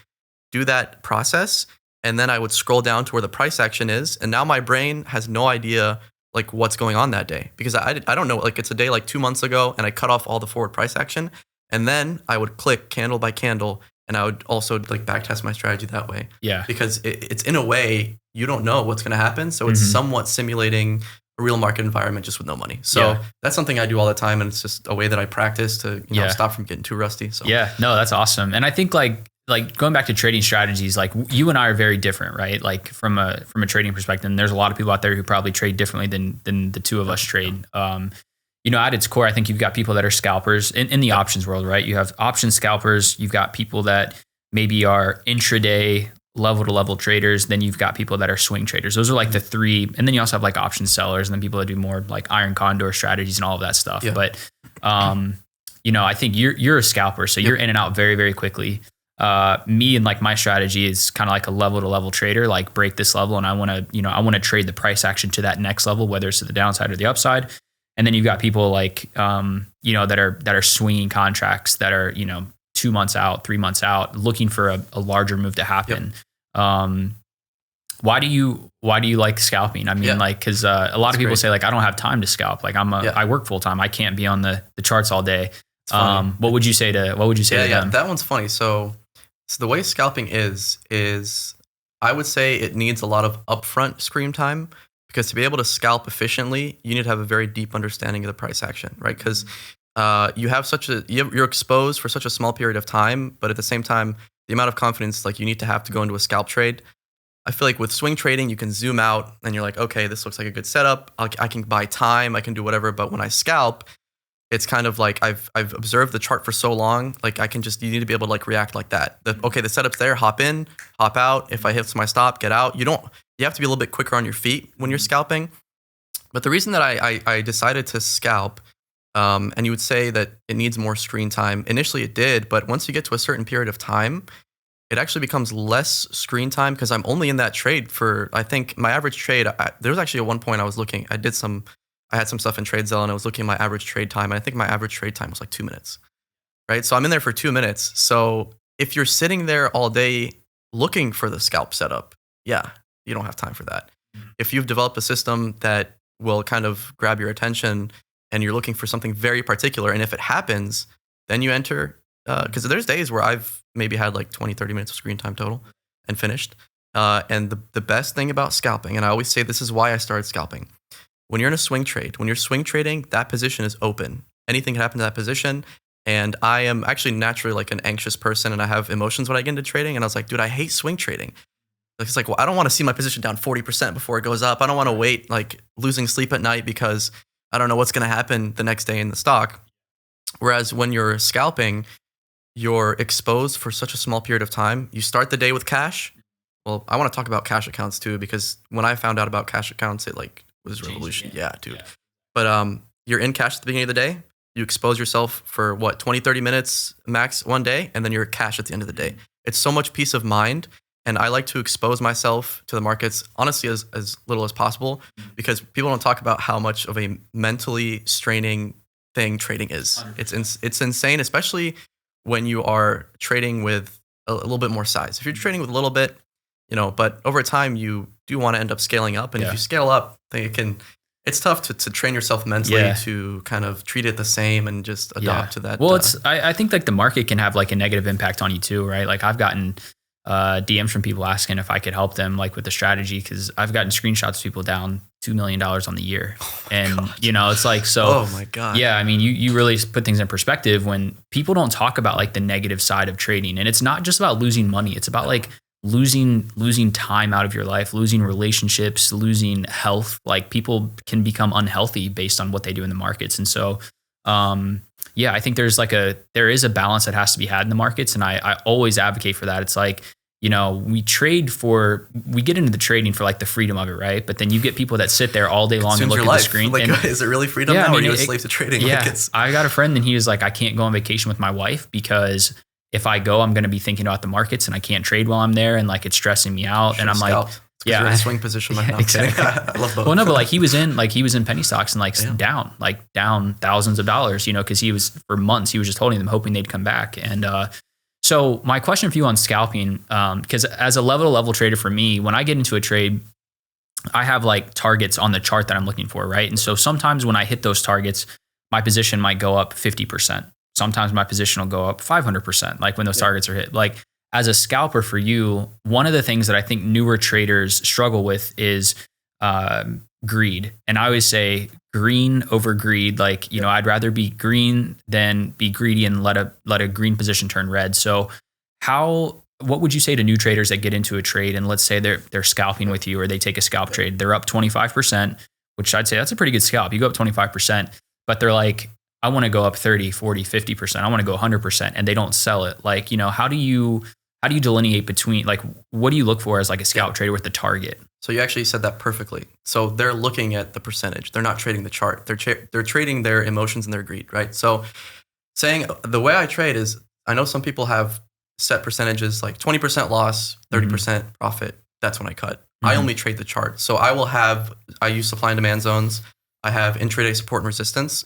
do that process, and then I would scroll down to where the price action is. And now my brain has no idea like what's going on that day, because I don't know, like it's a day like 2 months ago, and I cut off all the forward price action. And then I would click candle by candle, and I would also like backtest my strategy that way. Yeah. Because it's in a way, you don't know what's going to happen. So it's somewhat simulating a real market environment just with no money. So that's something I do all the time, and it's just a way that I practice to stop from getting too rusty. So no, that's awesome. And I think like going back to trading strategies, like you and I are very different, right? Like from a trading perspective, and there's a lot of people out there who probably trade differently than the two of us trade. At its core, I think you've got people that are scalpers in the options world, right? You have option scalpers. You've got people that maybe are intraday level to level traders. Then you've got people that are swing traders. Those are like the three. And then you also have like option sellers, and then people that do more like iron condor strategies and all of that stuff. Yeah. But, I think you're a scalper. So you're in and out very, very quickly. Me and like my strategy is kind of like a level to level trader, like break this level. And I want to trade the price action to that next level, whether it's to the downside or the upside. And then you've got people like, that are swinging contracts that are, 2 months out, 3 months out, looking for a larger move to happen. Why do you like scalping? I mean, cause a lot of people say like, I don't have time to scalp. Like I work full time. I can't be on the charts all day. What would you say to them? That one's funny. So the way scalping is I would say it needs a lot of upfront screen time, because to be able to scalp efficiently, you need to have a very deep understanding of the price action, right? Because you're exposed for such a small period of time, but at the same time, the amount of confidence like you need to have to go into a scalp trade. I feel like with swing trading, you can zoom out and you're like, okay, this looks like a good setup. I can buy time, I can do whatever. But when I scalp, it's kind of like I've observed the chart for so long, like you need to be able to like react like that. The setup's there, hop in, hop out. If I hit my stop, get out. You have to be a little bit quicker on your feet when you're scalping. But the reason that I decided to scalp, and you would say that it needs more screen time. Initially it did, but once you get to a certain period of time, it actually becomes less screen time, because I'm only in that trade for, I think my average trade, there was actually at one point I was looking, I had some stuff in TradeZelle and I was looking at my average trade time. And I think my average trade time was like 2 minutes, right? So I'm in there for 2 minutes. So if you're sitting there all day looking for the scalp setup, you don't have time for that. If you've developed a system that will kind of grab your attention and you're looking for something very particular, and if it happens, then you enter, because there's days where I've maybe had like 20, 30 minutes of screen time total and finished. And the best thing about scalping, and I always say this is why I started scalping, when you're in a swing trade, when you're swing trading, that position is open. Anything can happen to that position. And I am actually naturally like an anxious person, and I have emotions when I get into trading. And I was like, dude, I hate swing trading. It's like, well, I don't want to see my position down 40% before it goes up. I don't want to wait, like losing sleep at night because I don't know what's going to happen the next day in the stock. Whereas when you're scalping, you're exposed for such a small period of time. You start the day with cash. Well, I want to talk about cash accounts too, because when I found out about cash accounts, it like was revolution. Yeah, dude. Yeah. But you're in cash at the beginning of the day. You expose yourself for 20, 30 minutes max one day, and then you're cash at the end of the day. It's so much peace of mind. And I like to expose myself to the markets, honestly, as little as possible, because people don't talk about how much of a mentally straining thing trading is. 100%. It's insane, especially when you are trading with a little bit more size. If you're trading with a little bit, but over time you do want to end up scaling up. And if you scale up, then it's tough to train yourself mentally to kind of treat it the same and just adopt to that. Well, I think like the market can have like a negative impact on you too, right? Like I've gotten DMs from people asking if I could help them like with the strategy, because I've gotten screenshots of people down $2 million on the year. It's like, so, oh my God. Yeah. I mean, you really put things in perspective when people don't talk about like the negative side of trading. And it's not just about losing money. It's about like losing time out of your life, losing relationships, losing health. Like people can become unhealthy based on what they do in the markets. And so, I think there is a balance that has to be had in the markets. And I always advocate for that. It's like, we get into the trading for like the freedom of it, right? But then you get people that sit there all day long and look at the screen. Like, is it really freedom now, or are you a slave to trading? Yeah, I got a friend and he was like, I can't go on vacation with my wife because if I go, I'm going to be thinking about the markets and I can't trade while I'm there. And like, it's stressing me out. And I'm like, you're in a swing position. Like, no, exactly. I love both. Well, no, but like he was in penny stocks and down thousands of dollars, cause he was for months, he was just holding them, hoping they'd come back. And, so my question for you on scalping, because as a level trader for me, when I get into a trade, I have like targets on the chart that I'm looking for, right? And so sometimes when I hit those targets, my position might go up 50%. Sometimes my position will go up 500%, like when those targets are hit. Like as a scalper for you, one of the things that I think newer traders struggle with is greed. And I always say green over greed. Like, you know, I'd rather be green than be greedy and let a green position turn red. So what would you say to new traders that get into a trade and let's say they're scalping with you or they take a scalp trade, they're up 25%, which I'd say that's a pretty good scalp. You go up 25%, but they're like, I want to go up 30, 40, 50%. I want to go 100% and they don't sell it. Like, you know, how do you delineate between, like, what do you look for as like a scalp trader with the target? So you actually said that perfectly. So they're looking at the percentage. They're not trading the chart. They're trading their emotions and their greed, right? So saying the way I trade is, I know some people have set percentages like 20% loss, 30% profit. That's when I cut. I only trade the chart. So I use supply and demand zones. I have intraday support and resistance.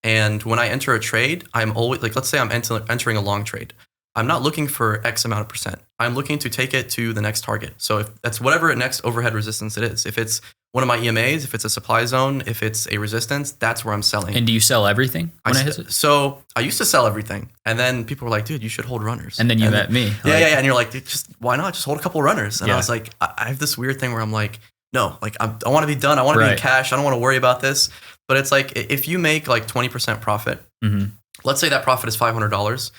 And when I enter a trade, I'm always like, let's say I'm entering a long trade. I'm not looking for X amount of percent. I'm looking to take it to the next target. So if that's whatever next overhead resistance it is, if it's one of my EMAs, if it's a supply zone, if it's a resistance, that's where I'm selling. And do you sell everything when it hits it? So I used to sell everything. And then people were like, dude, you should hold runners. And then you met me. Yeah. And you're like, dude, why not? Just hold a couple runners. And I was like, I have this weird thing where I'm like, no, like I want to be done. I want to be in cash. I don't want to worry about this. But it's like, if you make like 20% profit, let's say that profit is $500,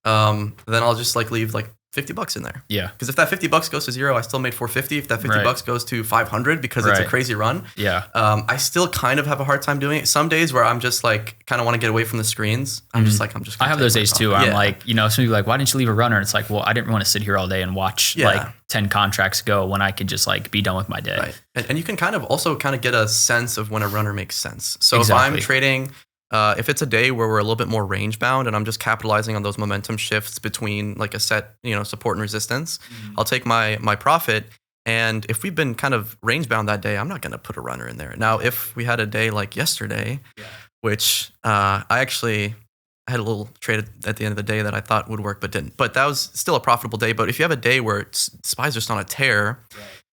then I'll just like leave like $50 in there. Yeah. Because if that $50 goes to zero, I still made $450. If that $50 goes to $500 because it's a crazy run, I still kind of have a hard time doing it. Some days where I'm just like, kind of want to get away from the screens. I'm just. I have those days too. I'm like, you know, some people are like, why didn't you leave a runner? And it's like, well, I didn't want to sit here all day and watch like 10 contracts go when I could just like be done with my day. Right. And you can kind of get a sense of when a runner makes sense. So if I'm trading, if it's a day where we're a little bit more range bound and I'm just capitalizing on those momentum shifts between like a set, you know, support and resistance, I'll take my profit. And if we've been kind of range bound that day, I'm not going to put a runner in there. Now, if we had a day like yesterday, which I had a little trade at the end of the day that I thought would work, but didn't. But that was still a profitable day. But if you have a day where SPY's just on a tear,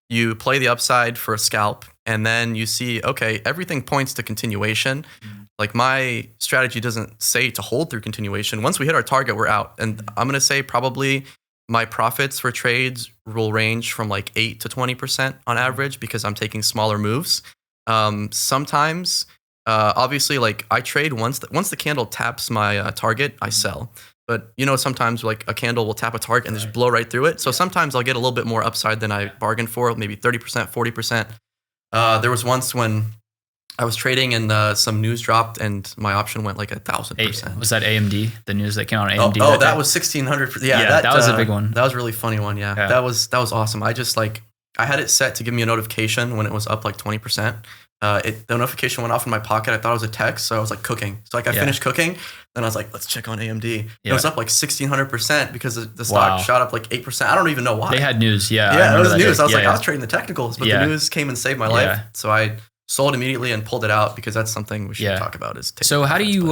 you play the upside for a scalp, and then you see, okay, everything points to continuation. Like my strategy doesn't say to hold through continuation. Once we hit our target, we're out. And I'm going to say probably my profits for trades will range from like 8 to 20% on average because I'm taking smaller moves. Sometimes, obviously, like I trade once the candle taps my target, I sell. But you know, sometimes like a candle will tap a target and just blow right through it. So sometimes I'll get a little bit more upside than I bargained for, maybe 30%, 40%. There was once when I was trading and some news dropped and my option went like 1,000%. Was that AMD? The news that came out on AMD? Oh, that was 1,600. Yeah, that was a big one. That was a really funny one. Yeah. That was awesome. I just like, I had it set to give me a notification when it was up like 20%. The notification went off in my pocket. I thought it was a text, so I was like cooking. So like I finished cooking, then I was like, let's check on AMD. It was up like 1,600% because the stock shot up like 8%. I don't even know why. They had news, Yeah, it was news. I was like, I was trading the technicals, but the news came and saved my life. So I sold immediately and pulled it out because that's something we should talk about. So how do you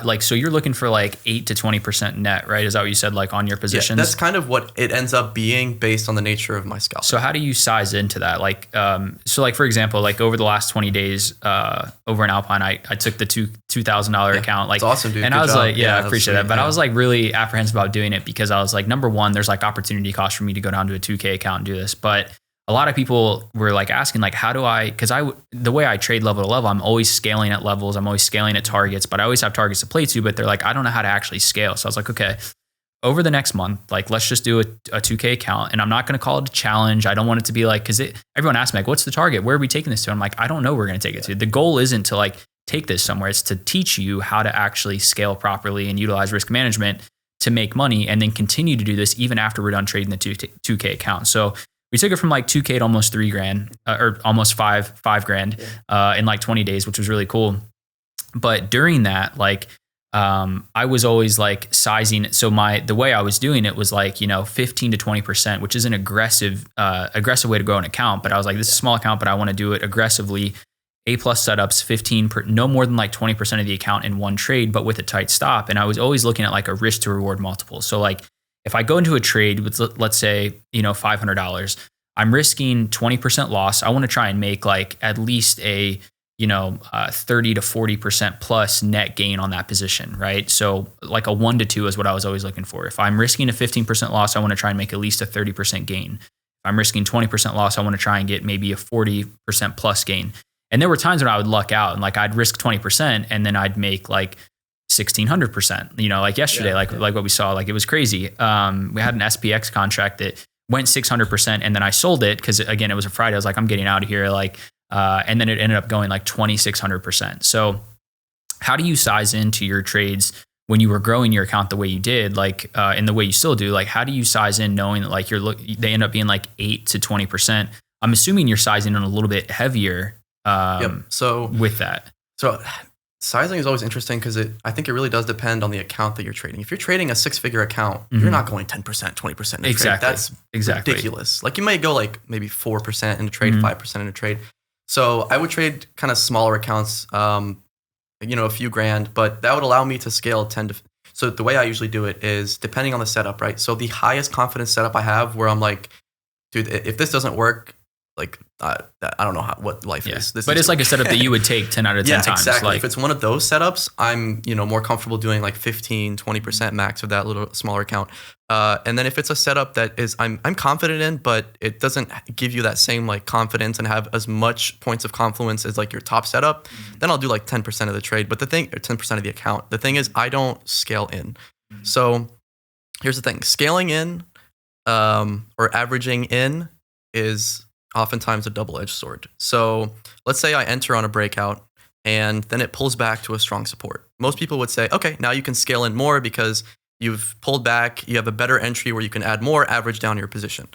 like, so you're looking for like 8 to 20% net, right? Is that what you said, like on your positions? Yeah, that's kind of what it ends up being based on the nature of my scalp. So how do you size into that? Like, so like, for example, like over the last 20 days, over in Alpine, I took the $2,000 account. Like, it's awesome, dude. And Good I was job. like, I appreciate that. But Yeah. I was like really apprehensive about doing it because I was like, number one, there's like opportunity cost for me to go down to a 2K account and do this. But a lot of people were like asking, like, how do I, because the way I trade level to level, I'm always scaling at levels, I'm always scaling at targets, but I always have targets to play to, but they're like, I don't know how to actually scale. So I was like, okay, over the next month, like, let's just do a 2K account, and I'm not going to call it a challenge. I don't want it to be like, because everyone asks me, like, what's the target? Where are we taking this to? I'm like, I don't know where we're going to take it to. The goal isn't to like take this somewhere. It's to teach you how to actually scale properly and utilize risk management to make money, and then continue to do this even after we're done trading the 2K account. So we took it from like 2K to almost $3,000 or almost $5,000 in like 20 days, which was really cool. But during that, like, I was always like sizing it. So the way I was doing it was like, 15 to 20%, which is an aggressive way to grow an account. But I was like, this is a small account, but I want to do it aggressively. A+ setups, no more than like 20% of the account in one trade, but with a tight stop. And I was always looking at like a risk to reward multiple. So like, if I go into a trade with, let's say, $500, I'm risking 20% loss. I want to try and make like at least a 30 to 40% plus net gain on that position, right? So like a 1 to 2 is what I was always looking for. If I'm risking a 15% loss, I want to try and make at least a 30% gain. If I'm risking 20% loss, I want to try and get maybe a 40% plus gain. And there were times when I would luck out and like I'd risk 20% and then I'd make like 1600%, you know, like yesterday, like what we saw, like it was crazy. We had an SPX contract that went 600% and then I sold it because again, it was a Friday. I was like, I'm getting out of here. Like, and then it ended up going like 2600%. So how do you size into your trades when you were growing your account the way you did, like, and the way you still do? Like, how do you size in knowing that like they end up being like 8 to 20%? I'm assuming you're sizing in a little bit heavier. So with that, so sizing is always interesting because I think it really does depend on the account that you're trading. If you're trading a 6-figure account, you're not going 10%, 20% in a trade. That's ridiculous. Like you might go like maybe 4% in a trade, 5% in a trade. So I would trade kind of smaller accounts, you know, a few grand, but that would allow me to scale 10 to. So the way I usually do it is depending on the setup, right? So the highest confidence setup I have where I'm like, dude, if this doesn't work, like I don't know what life is. But it's like a setup that you would take 10 out of 10 times. Exactly. Like, if it's one of those setups, I'm, you know, more comfortable doing like 15, 20% max of that little smaller account. And then if it's a setup that is I'm confident in, but it doesn't give you that same like confidence and have as much points of confluence as like your top setup, then I'll do like 10% of the trade. But the thing, or 10% of the account. The thing is I don't scale in. So here's the thing: scaling in or averaging in is oftentimes a double-edged sword. So let's say I enter on a breakout and then it pulls back to a strong support. Most people would say, okay, now you can scale in more because you've pulled back, you have a better entry where you can add more, average down your position.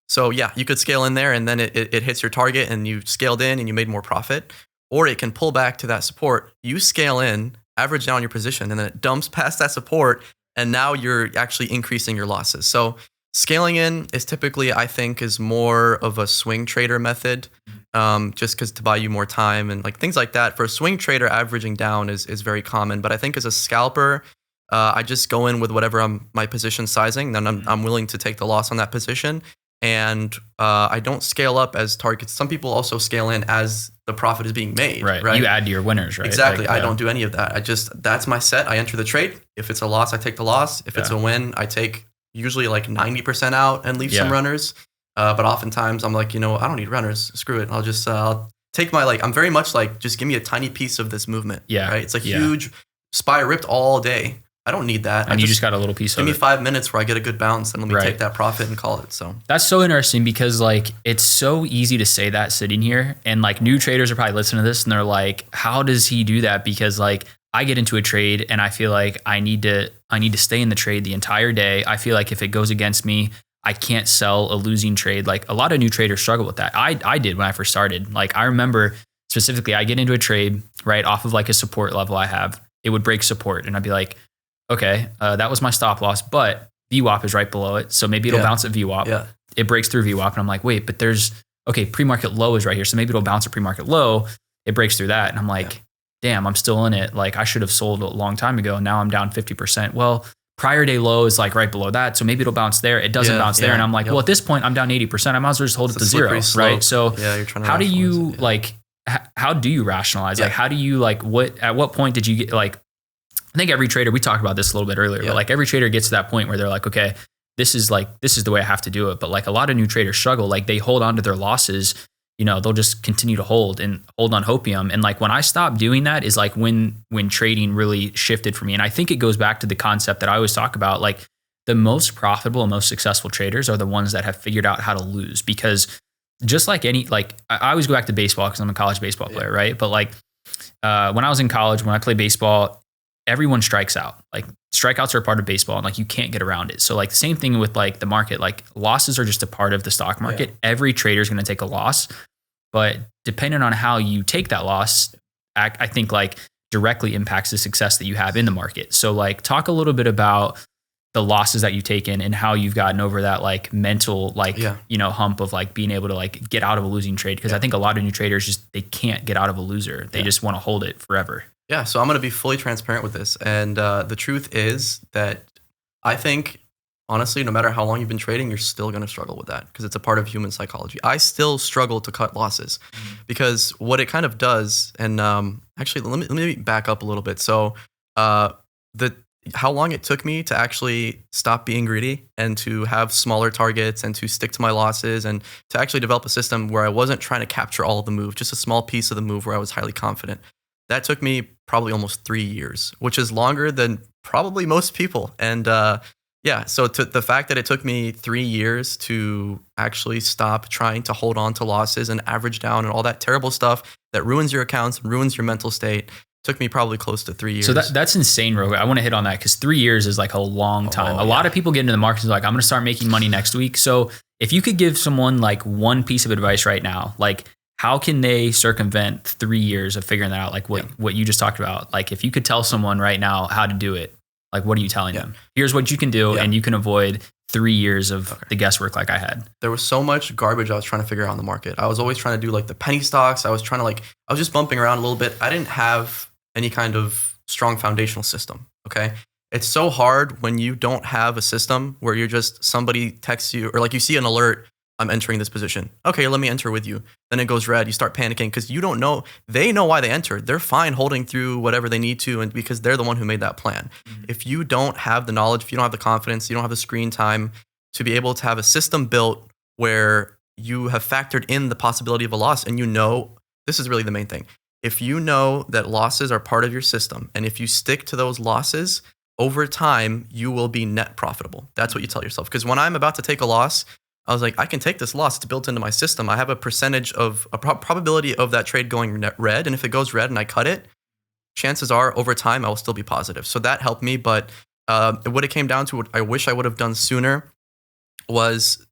So yeah, you could scale in there and then it hits your target and you scaled in and you made more profit. Or it can pull back to that support, you scale in, average down your position, and then it dumps past that support and now you're actually increasing your losses. So scaling in is typically, I think, is more of a swing trader method, just because to buy you more time and like things like that. For a swing trader, averaging down is very common. But I think as a scalper, I just go in with whatever my position sizing. Then I'm willing to take the loss on that position, and I don't scale up as targets. Some people also scale in as the profit is being made. Right. You add to your winners, right? Exactly. Like, I don't do any of that. That's my set. I enter the trade. If it's a loss, I take the loss. If it's a win, I take usually like 90% out and leave some runners. But oftentimes I'm like, you know, I don't need runners. Screw it. I'll take my, like, I'm very much like, just give me a tiny piece of this movement. Yeah. Right. It's a huge SPY ripped all day. I don't need that. And you just got a little piece of it. Give me 5 minutes where I get a good bounce and let me take that profit and call it. So that's so interesting because like, it's so easy to say that sitting here, and like new traders are probably listening to this and they're like, how does he do that? Because like, I get into a trade and I feel like I need to stay in the trade the entire day. I feel like if it goes against me, I can't sell a losing trade. Like a lot of new traders struggle with that. I did when I first started. Like I remember specifically, I get into a trade right off of like a support level I have. It would break support and I'd be like, okay, that was my stop loss, but VWAP is right below it. So maybe it'll bounce at VWAP. Yeah. It breaks through VWAP and I'm like, wait, but pre-market low is right here. So maybe it'll bounce at pre-market low. It breaks through that. And I'm like, damn, I'm still in it. Like I should have sold a long time ago. Now I'm down 50%. Well, prior day low is like right below that. So maybe it'll bounce there. It doesn't bounce there. And I'm like, well, at this point I'm down 80%. I might as well just hold it to zero. Right. So you're trying to how do you like, how do you rationalize? Like, how do you like, at what point did you get like, I think every trader, we talked about this a little bit earlier, but like every trader gets to that point where they're like, okay, this is the way I have to do it. But like a lot of new traders struggle. Like they hold on to their losses. You know, they'll just continue to hold on hopium. And like when I stopped doing that is like when trading really shifted for me. And I think it goes back to the concept that I always talk about, like the most profitable and most successful traders are the ones that have figured out how to lose. Because just like I always go back to baseball because I'm a college baseball player, right? But like when I was in college, when I played baseball, everyone strikes out. Like strikeouts are a part of baseball and like you can't get around it. So like the same thing with like the market, like losses are just a part of the stock market. Yeah. Every trader is going to take a loss, but depending on how you take that loss, I think like directly impacts the success that you have in the market. So like talk a little bit about the losses that you've taken and how you've gotten over that like mental, like, you know, hump of like being able to like get out of a losing trade. Cause I think a lot of new traders they can't get out of a loser. They just want to hold it forever. Yeah, so I'm going to be fully transparent with this. And the truth is that I think, honestly, no matter how long you've been trading, you're still going to struggle with that because it's a part of human psychology. I still struggle to cut losses because what it kind of does, and actually, let me back up a little bit. So how long it took me to actually stop being greedy and to have smaller targets and to stick to my losses and to actually develop a system where I wasn't trying to capture all of the move, just a small piece of the move where I was highly confident. That took me probably almost 3 years, which is longer than probably most people. And so the fact that it took me 3 years to actually stop trying to hold on to losses and average down and all that terrible stuff that ruins your accounts and ruins your mental state took me probably close to 3 years. So that's insane, Rogue. I want to hit on that because 3 years is like a long time. A lot of people get into the market and like, I'm going to start making money next week. So if you could give someone like one piece of advice right now, like how can they circumvent 3 years of figuring that out? Like what you just talked about. Like if you could tell someone right now how to do it, like what are you telling them? Here's what you can do and you can avoid 3 years of the guesswork like I had. There was so much garbage I was trying to figure out in the market. I was always trying to do like the penny stocks. I was just bumping around a little bit. I didn't have any kind of strong foundational system, okay? It's so hard when you don't have a system where you're just somebody texts you or like you see an alert, I'm entering this position. Okay, let me enter with you. Then it goes red. You start panicking because you don't know. They know why they entered. They're fine holding through whatever they need to and because they're the one who made that plan. Mm-hmm. If you don't have the knowledge, if you don't have the confidence, you don't have the screen time to be able to have a system built where you have factored in the possibility of a loss and you know, this is really the main thing. If you know that losses are part of your system, and if you stick to those losses, over time, you will be net profitable. That's what you tell yourself. Because when I'm about to take a loss, I was like, I can take this loss. It's built into my system. I have a percentage of a probability of that trade going net red. And if it goes red and I cut it, chances are over time, I will still be positive. So that helped me. But what it came down to, what I wish I would have done sooner was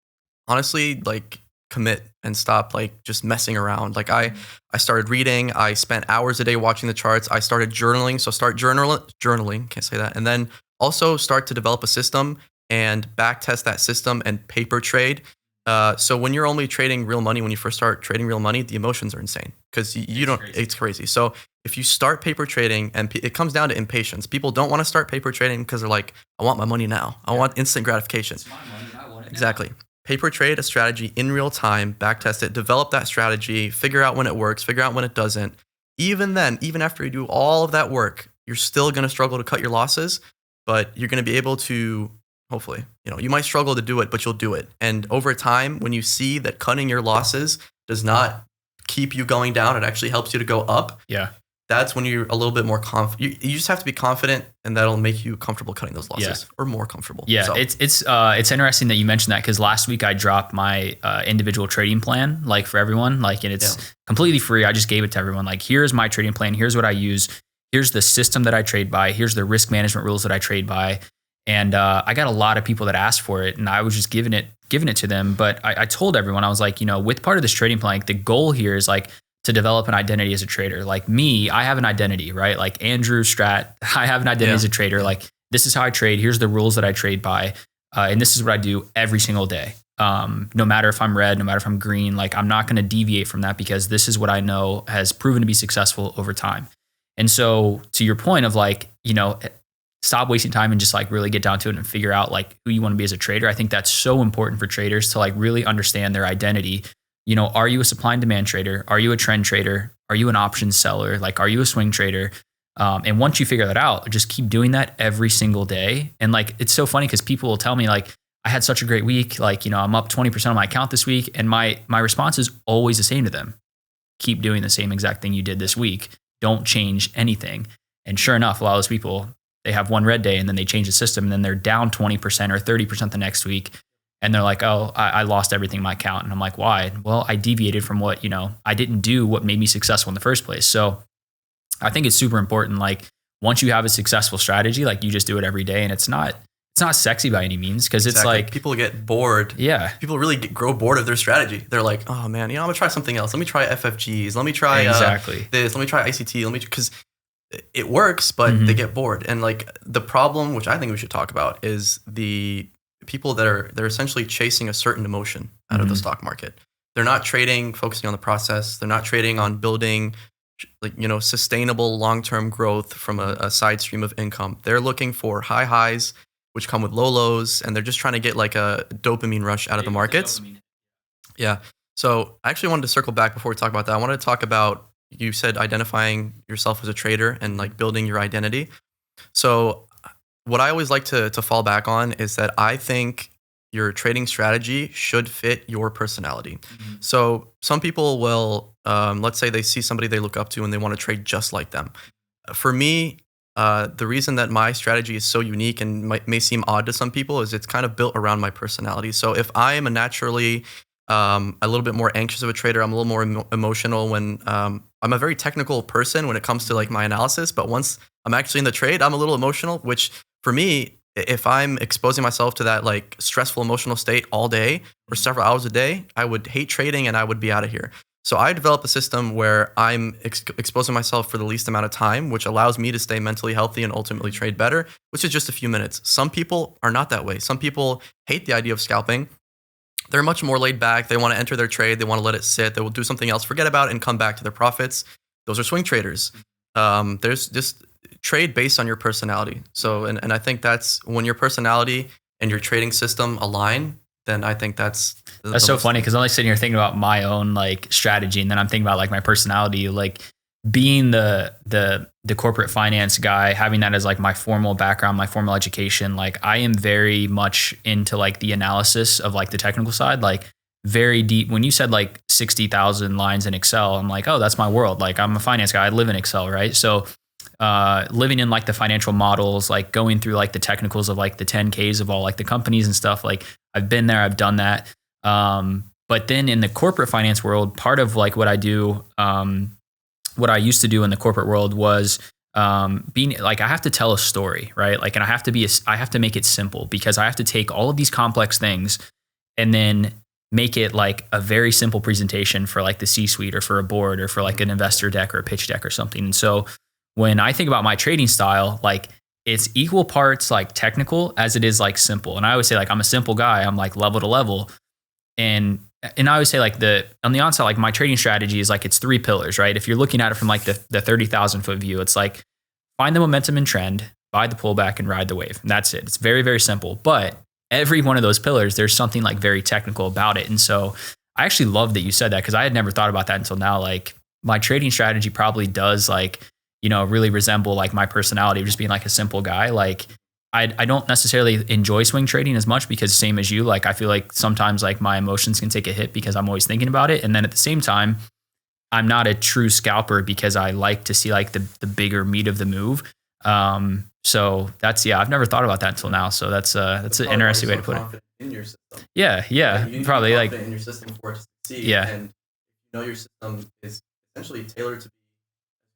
honestly like commit and stop like just messing around. Like I started reading, I spent hours a day watching the charts. I started journaling. So start journaling, can't say that. And then also start to develop a system and backtest that system and paper trade. So when you're only trading real money, when you first start trading real money, the emotions are insane because it's crazy. So if you start paper trading, and it comes down to impatience. People don't want to start paper trading because they're like, I want my money now. I want instant gratification. It's my money, I want it Exactly. Now. Paper trade a strategy in real time, backtest it, develop that strategy, figure out when it works, figure out when it doesn't. Even then, even after you do all of that work, you're still going to struggle to cut your losses, but you're going to be able to, hopefully, you might struggle to do it, but you'll do it. And over time, when you see that cutting your losses does not keep you going down, it actually helps you to go up. Yeah. That's when you're a little bit more confident. You just have to be confident, and that'll make you comfortable cutting those losses or more comfortable. Yeah, so. It's interesting that you mentioned that because last week I dropped my individual trading plan, like for everyone, like, and it's completely free. I just gave it to everyone. Like, here's my trading plan. Here's what I use. Here's the system that I trade by. Here's the risk management rules that I trade by. And I got a lot of people that asked for it, and I was just giving it to them. But I told everyone, I was like, with part of this trading plan, like, the goal here is like to develop an identity as a trader. Like me, I have an identity, right? Like Andrew Strat, I have an identity as a trader. Like, this is how I trade. Here's the rules that I trade by. And this is what I do every single day. No matter if I'm red, no matter if I'm green, like I'm not going to deviate from that because this is what I know has proven to be successful over time. And so to your point of like, stop wasting time and just like really get down to it and figure out like who you want to be as a trader. I think that's so important for traders to like really understand their identity. Are you a supply and demand trader? Are you a trend trader? Are you an options seller? Like, are you a swing trader? And once you figure that out, just keep doing that every single day. And like, it's so funny because people will tell me like, I had such a great week. Like, I'm up 20% on my account this week. And my response is always the same to them. Keep doing the same exact thing you did this week. Don't change anything. And sure enough, a lot of those people, they have one red day and then they change the system and then they're down 20% or 30% the next week. And they're like, oh, I lost everything in my account. And I'm like, why? Well, I deviated from what, I didn't do what made me successful in the first place. So I think it's super important. Like once you have a successful strategy, like you just do it every day. And it's not sexy by any means because it's like people get bored. Yeah. People really grow bored of their strategy. They're like, oh man, I'm gonna try something else. Let me try FFGs. Let me try this. Let me try ICT. Because it works, but they get bored. And like the problem, which I think we should talk about, is the people they're essentially chasing a certain emotion out of the stock market. They're not trading, focusing on the process. They're not trading on building like, sustainable long-term growth from a side stream of income. They're looking for high highs, which come with low lows. And they're just trying to get like a dopamine rush out of the markets. Yeah. So I actually wanted to circle back before we talk about that. I wanted to talk about, you said identifying yourself as a trader and like building your identity. So what I always like to fall back on is that I think your trading strategy should fit your personality. Mm-hmm. So some people will, let's say they see somebody they look up to and they want to trade just like them. For me, the reason that my strategy is so unique and may seem odd to some people is it's kind of built around my personality. So if I am a naturally a little bit more anxious of a trader, I'm a little more emotional when I'm a very technical person when it comes to like my analysis. But once I'm actually in the trade, I'm a little emotional, which for me, if I'm exposing myself to that like stressful emotional state all day or several hours a day, I would hate trading and I would be out of here. So I developed a system where I'm exposing myself for the least amount of time, which allows me to stay mentally healthy and ultimately trade better, which is just a few minutes. Some people are not that way. Some people hate the idea of scalping. They're much more laid back. They want to enter their trade. They want to let it sit. They will do something else, forget about it, and come back to their profits. Those are swing traders. There's just trade based on your personality. So, and I think that's when your personality and your trading system align, then I think that's so funny because I'm like sitting here thinking about my own like strategy, and then I'm thinking about like my personality, like being the corporate finance guy, having that as like my formal background, my formal education. Like I am very much into like the analysis of like the technical side, like very deep. When you said like 60,000 lines in Excel, I'm like, oh, that's my world. Like I'm a finance guy. I live in Excel, right? So living in like the financial models, like going through like the technicals of like the 10Ks of all like the companies and stuff. Like I've been there, I've done that. But then in the corporate finance world, part of like what I do, what I used to do in the corporate world was being like, I have to tell a story, right? Like, and I have to make it simple because I have to take all of these complex things and then make it like a very simple presentation for like the C-suite or for a board or for like an investor deck or a pitch deck or something. And so when I think about my trading style, like it's equal parts like technical as it is like simple. And I always say like, I'm a simple guy. I'm like level to level. And I always say like on the onset, like my trading strategy is like, it's 3 pillars, right? If you're looking at it from like the 30,000 foot view, it's like find the momentum and trend, buy the pullback and ride the wave. And that's it. It's very, very simple. But every one of those pillars, there's something like very technical about it. And so I actually love that you said that because I had never thought about that until now. Like my trading strategy probably does like, you know, really resemble like my personality of just being like a simple guy. Like I don't necessarily enjoy swing trading as much because same as you, like I feel like sometimes like my emotions can take a hit because I'm always thinking about it. And then at the same time, I'm not a true scalper because I like to see like the bigger meat of the move. So that's, I've never thought about that until now. So that's an interesting way to put it. In your system. Yeah. You need Probably to be like confident in your system for it to succeed. Yeah. And you know your system is essentially tailored to be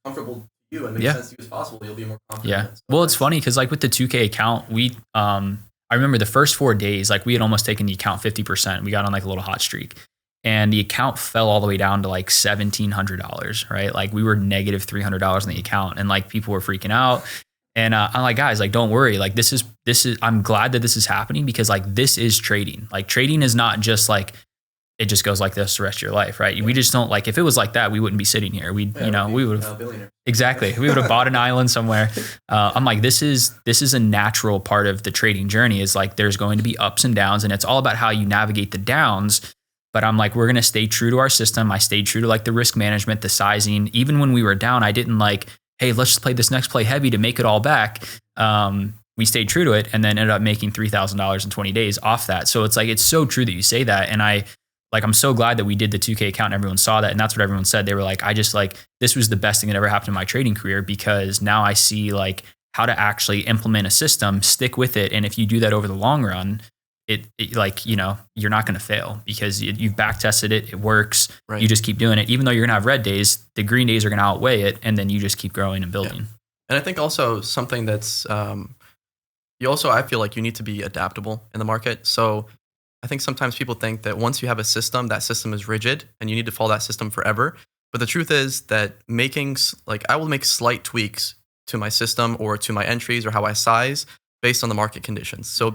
comfortable to you and make sense to you as possible. You'll be more confident. Yeah. Well, it's funny because like with the 2K account, we I remember the first 4 days, like we had almost taken the account 50%. We got on like a little hot streak. And the account fell all the way down to like $1,700, right? Like we were negative $300 in the account and like people were freaking out. And I'm like, guys, like, don't worry. Like this is, I'm glad that this is happening because like this is trading. Like trading is not just like, it just goes like this the rest of your life, right? Yeah. We just don't like, if it was like that, we wouldn't be sitting here. We would have, exactly. We would have bought an island somewhere. I'm like, this is a natural part of the trading journey is like, there's going to be ups and downs and it's all about how you navigate the downs. But I'm like, we're going to stay true to our system. I stayed true to like the risk management, the sizing. Even when we were down, I didn't like, hey, let's just play this next play heavy to make it all back. We stayed true to it and then ended up making $3,000 in 20 days off that. So it's like, it's so true that you say that. And I'm so glad that we did the 2K account and everyone saw that. And that's what everyone said. They were like, this was the best thing that ever happened in my trading career because now I see like how to actually implement a system, stick with it. And if you do that over the long run, it like, you know, you're not going to fail because you've back tested it. It works. Right. You just keep doing it. Even though you're going to have red days, the green days are going to outweigh it. And then you just keep growing and building. Yeah. And I think also something that's, I feel like you need to be adaptable in the market. So I think sometimes people think that once you have a system, that system is rigid and you need to follow that system forever. But the truth is that I will make slight tweaks to my system or to my entries or how I size based on the market conditions. So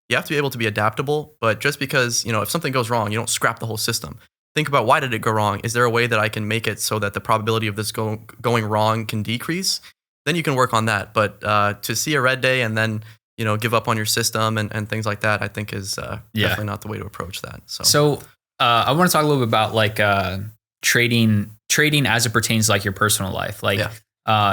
you have to be able to be adaptable, but just because, you know, if something goes wrong, you don't scrap the whole system. Think about why did it go wrong? Is there a way that I can make it so that the probability of this going wrong can decrease? Then you can work on that. But to see a red day and then, you know, give up on your system and things like that, I think is definitely not the way to approach that. So I want to talk a little bit about like trading as it pertains to like your personal life. Like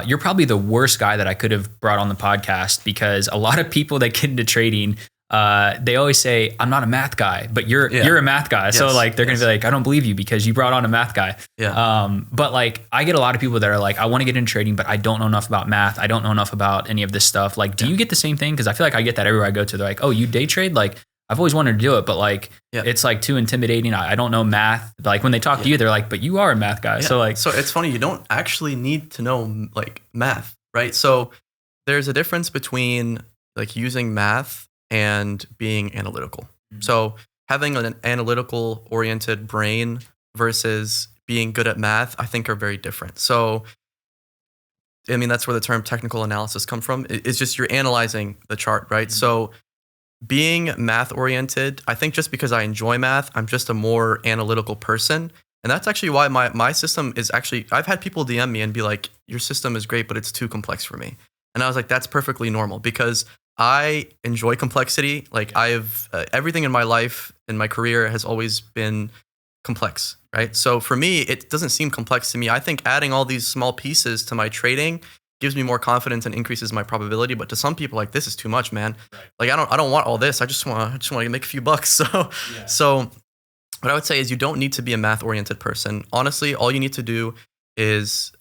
you're probably the worst guy that I could have brought on the podcast, because a lot of people that get into trading, they always say, I'm not a math guy, but you're a math guy. Yes, so like, they're going to be like, I don't believe you because you brought on a math guy. Yeah. But like, I get a lot of people that are like, I want to get into trading, but I don't know enough about math. I don't know enough about any of this stuff. Like, do you get the same thing? Cause I feel like I get that everywhere I go to. They're like, oh, you day trade? Like, I've always wanted to do it, but like, it's like too intimidating. I don't know math. Like when they talk to you, they're like, but you are a math guy. So like, so it's funny. You don't actually need to know like math, right? So there's a difference between like using math and being analytical. Mm-hmm. So having an analytical oriented brain versus being good at math, I think are very different. So, I mean, that's where the term technical analysis comes from. It's just you're analyzing the chart, right? Mm-hmm. So being math oriented, I think just because I enjoy math, I'm just a more analytical person. And that's actually why my system is actually, I've had people DM me and be like, your system is great, but it's too complex for me. And I was like, that's perfectly normal because I enjoy complexity. Like I've, everything in my life, in my career has always been complex, right? So for me, it doesn't seem complex to me. I think adding all these small pieces to my trading gives me more confidence and increases my probability. But to some people, like, this is too much, man. Right. Like I don't want all this. I just want to make a few bucks. So what I would say is you don't need to be a math oriented person. Honestly, all you need to do is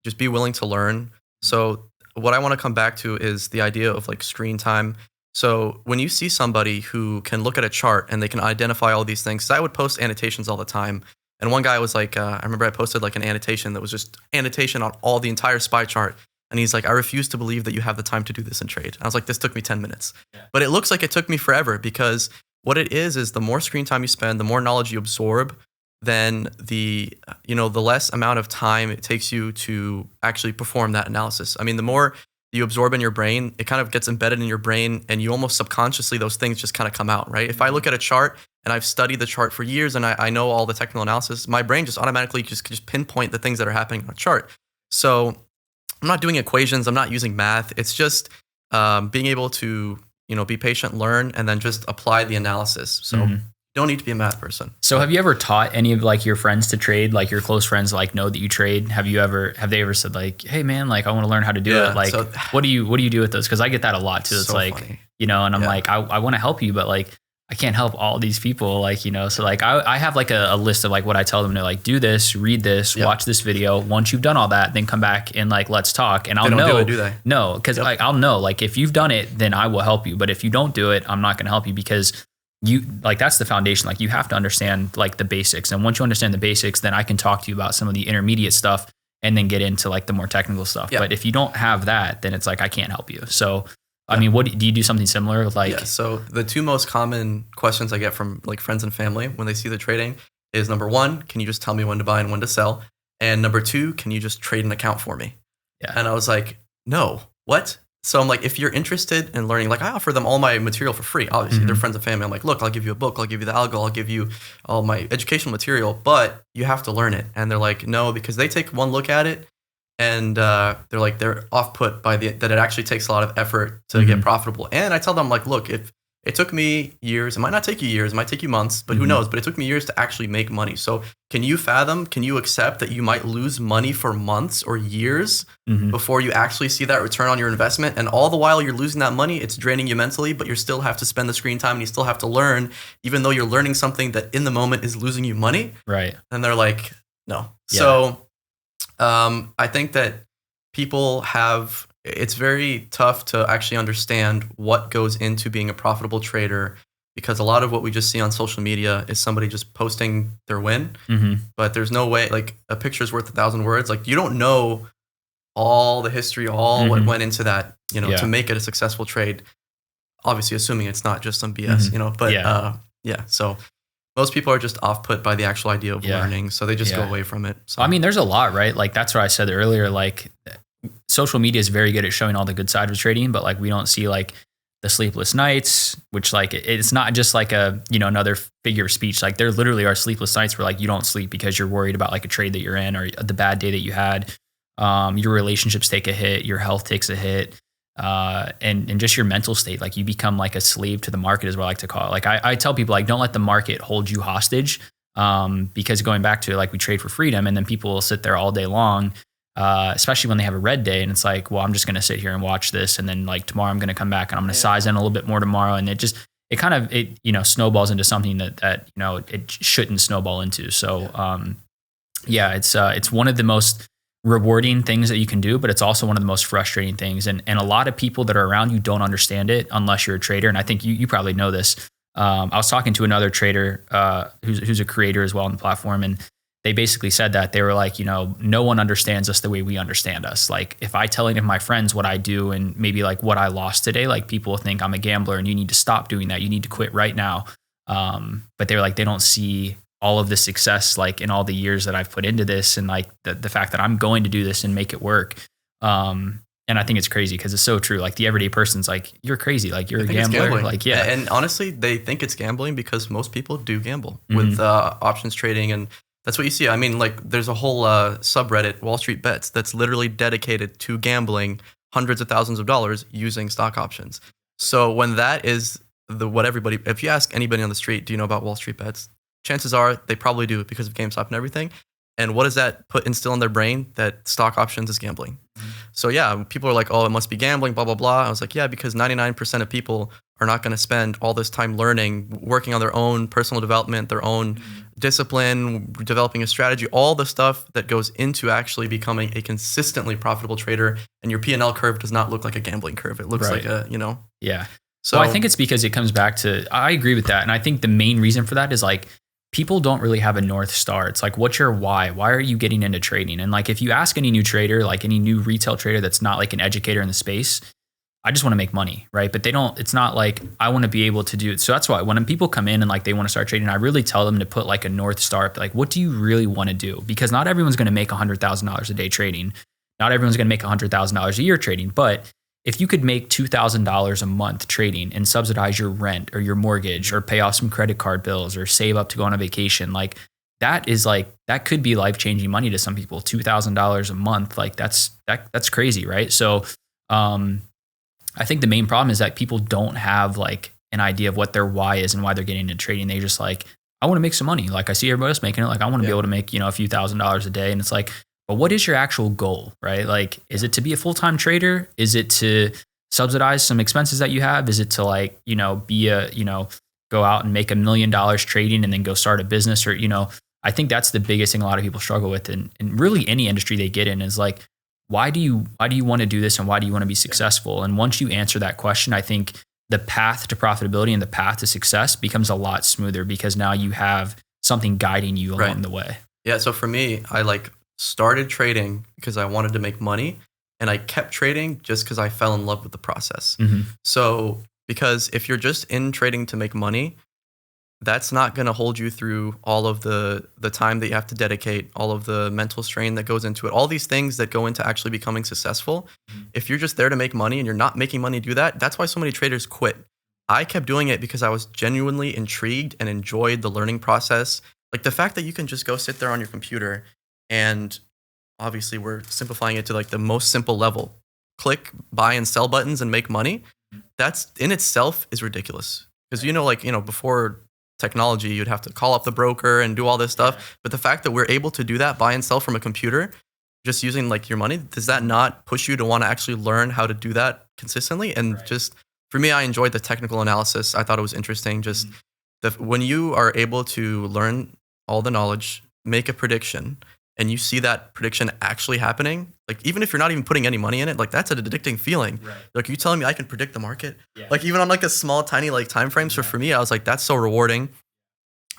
just be willing to learn. So what I want to come back to is the idea of like screen time. So when you see somebody who can look at a chart and they can identify all these things, 'cause I would post annotations all the time. And one guy was like, I remember I posted like an annotation that was just annotation on all the entire SPY chart. And he's like, I refuse to believe that you have the time to do this and trade. And I was like, this took me 10 minutes. Yeah. But it looks like it took me forever because what it is the more screen time you spend, the more knowledge you absorb, then the less amount of time it takes you to actually perform that analysis. I mean, the more you absorb in your brain, it kind of gets embedded in your brain and you almost subconsciously, those things just kind of come out, right? If I look at a chart and I've studied the chart for years and I know all the technical analysis, my brain just automatically just pinpoint the things that are happening on a chart. So I'm not doing equations. I'm not using math. It's just being able to, be patient, learn, and then just apply the analysis. So you don't need to be a math person. So have you ever taught any of like your friends to trade? Like your close friends like know that you trade? Have they ever said like, hey man, like I want to learn how to do it? Like so, what do you do with those? Cause I get that a lot too. It's so like, funny. And I'm like, I want to help you, but like, I can't help all these people, like, so like I have like a list of like what I tell them to like, do this, read this, watch this video. Once you've done all that, then come back and like, let's talk. And I'll know, do they? No, cause like, I'll know, like if you've done it, then I will help you. But if you don't do it, I'm not going to help you because you like, that's the foundation. Like you have to understand like the basics. And once you understand the basics, then I can talk to you about some of the intermediate stuff and then get into like the more technical stuff. But if you don't have that, then it's like, I can't help you. So I mean, what do you do something similar? Like, so the two most common questions I get from like friends and family when they see the trading is number one, can you just tell me when to buy and when to sell? And number two, can you just trade an account for me? Yeah. And I was like, no, what? So I'm like, if you're interested in learning, like I offer them all my material for free. Obviously, they're friends and family. I'm like, look, I'll give you a book. I'll give you the algo. I'll give you all my educational material, but you have to learn it. And they're like, no, because they take one look at it and they're off put by that it actually takes a lot of effort to get profitable. And I tell them like, look, if it took me years, it might not take you years, it might take you months, but who knows? But it took me years to actually make money. So can you accept that you might lose money for months or years before you actually see that return on your investment? And all the while you're losing that money, it's draining you mentally, but you still have to spend the screen time and you still have to learn, even though you're learning something that in the moment is losing you money. Right. And they're like, no. Yeah. So I think that it's very tough to actually understand what goes into being a profitable trader because a lot of what we just see on social media is somebody just posting their win, but there's no way, like a picture's worth 1,000 words. Like you don't know all the history, what went into that, to make it a successful trade, obviously assuming it's not just some BS, but so most people are just off put by the actual idea of learning. So they just go away from it. So. I mean, there's a lot, right? Like that's what I said earlier, like social media is very good at showing all the good side of trading, but like we don't see like the sleepless nights, which like it's not just like a, another figure of speech. Like there literally are sleepless nights where like you don't sleep because you're worried about like a trade that you're in or the bad day that you had. Your relationships take a hit, your health takes a hit. And just your mental state, like you become like a slave to the market is what I like to call it. Like I tell people like, don't let the market hold you hostage. Because going back to like we trade for freedom and then people will sit there all day long, especially when they have a red day and it's like, well, I'm just going to sit here and watch this. And then like tomorrow I'm going to come back and I'm going to size in a little bit more tomorrow. And it snowballs into something that, it shouldn't snowball into. So, it's one of the most rewarding things that you can do, but it's also one of the most frustrating things. And a lot of people that are around you don't understand it unless you're a trader. And I think you probably know this. I was talking to another trader who's a creator as well on the platform, and they basically said that they were like, no one understands us the way we understand us. Like if I tell any of my friends what I do and maybe like what I lost today, like people think I'm a gambler and you need to stop doing that. You need to quit right now. But they're like, they don't see all of the success, like in all the years that I've put into this and like the fact that I'm going to do this and make it work. And I think it's crazy because it's so true. Like the everyday person's like, you're crazy. Like you're a gambler. Like, yeah. And honestly, they think it's gambling because most people do gamble with options trading. And that's what you see. I mean, like there's a whole subreddit, Wall Street Bets, that's literally dedicated to gambling hundreds of thousands of dollars using stock options. So when that is if you ask anybody on the street, do you know about Wall Street Bets? Chances are they probably do because of GameStop and everything. And what does that instill in their brain? That stock options is gambling. So yeah, people are like, oh, it must be gambling, blah, blah, blah. I was like, yeah, because 99% of people are not going to spend all this time learning, working on their own personal development, their own discipline, developing a strategy, all the stuff that goes into actually becoming a consistently profitable trader. And your P&L curve does not look like a gambling curve. It looks like Yeah. So I think it's because it comes back to, I agree with that. And I think the main reason for that is like, people don't really have a North Star. It's like, what's your why? Why are you getting into trading? And like, if you ask any new trader, like any new retail trader that's not like an educator in the space, I just want to make money, right? But it's not like I want to be able to do it. So that's why when people come in and like they want to start trading, I really tell them to put like a North Star, like, what do you really want to do? Because not everyone's going to make $100,000 a day trading. Not everyone's going to make $100,000 a year trading. But if you could make $2,000 a month trading and subsidize your rent or your mortgage or pay off some credit card bills or save up to go on a vacation, like that could be life-changing money to some people. $2,000 a month, like that's crazy, right? So I think the main problem is that people don't have like an idea of what their why is and why they're getting into trading. They just like, I want to make some money. Like I see everybody else making it. Like I want to be able to make, a few $1,000s a day. And it's like, but what is your actual goal, right? Like, is it to be a full-time trader? Is it to subsidize some expenses that you have? Is it to like, go out and make $1 million trading and then go start a business? Or, I think that's the biggest thing a lot of people struggle with. And really any industry they get in is like, why do you want to do this? And why do you want to be successful? And once you answer that question, I think the path to profitability and the path to success becomes a lot smoother because now you have something guiding you along the way. Yeah. So for me, I started trading because I wanted to make money, and I kept trading just because I fell in love with the process. So because if you're just in trading to make money, that's not going to hold you through all of the time that you have to dedicate, all of the mental strain that goes into it, all these things that go into actually becoming successful. If you're just there to make money and you're not making money to do that, that's why so many traders quit. I kept doing it because I was genuinely intrigued and enjoyed the learning process. Like the fact that you can just go sit there on your computer and obviously we're simplifying it to like the most simple level, click buy and sell buttons and make money. That's in itself is ridiculous. Because, before technology, you'd have to call up the broker and do all this stuff. But the fact that we're able to do that, buy and sell from a computer, just using like your money, does that not push you to want to actually learn how to do that consistently? And just for me, I enjoyed the technical analysis. I thought it was interesting. Just when you are able to learn all the knowledge, make a prediction, and you see that prediction actually happening, like even if you're not even putting any money in it, like that's an addicting feeling. Right. Like you telling me I can predict the market, like even on like a small, tiny like time frame. So for me, I was like, that's so rewarding.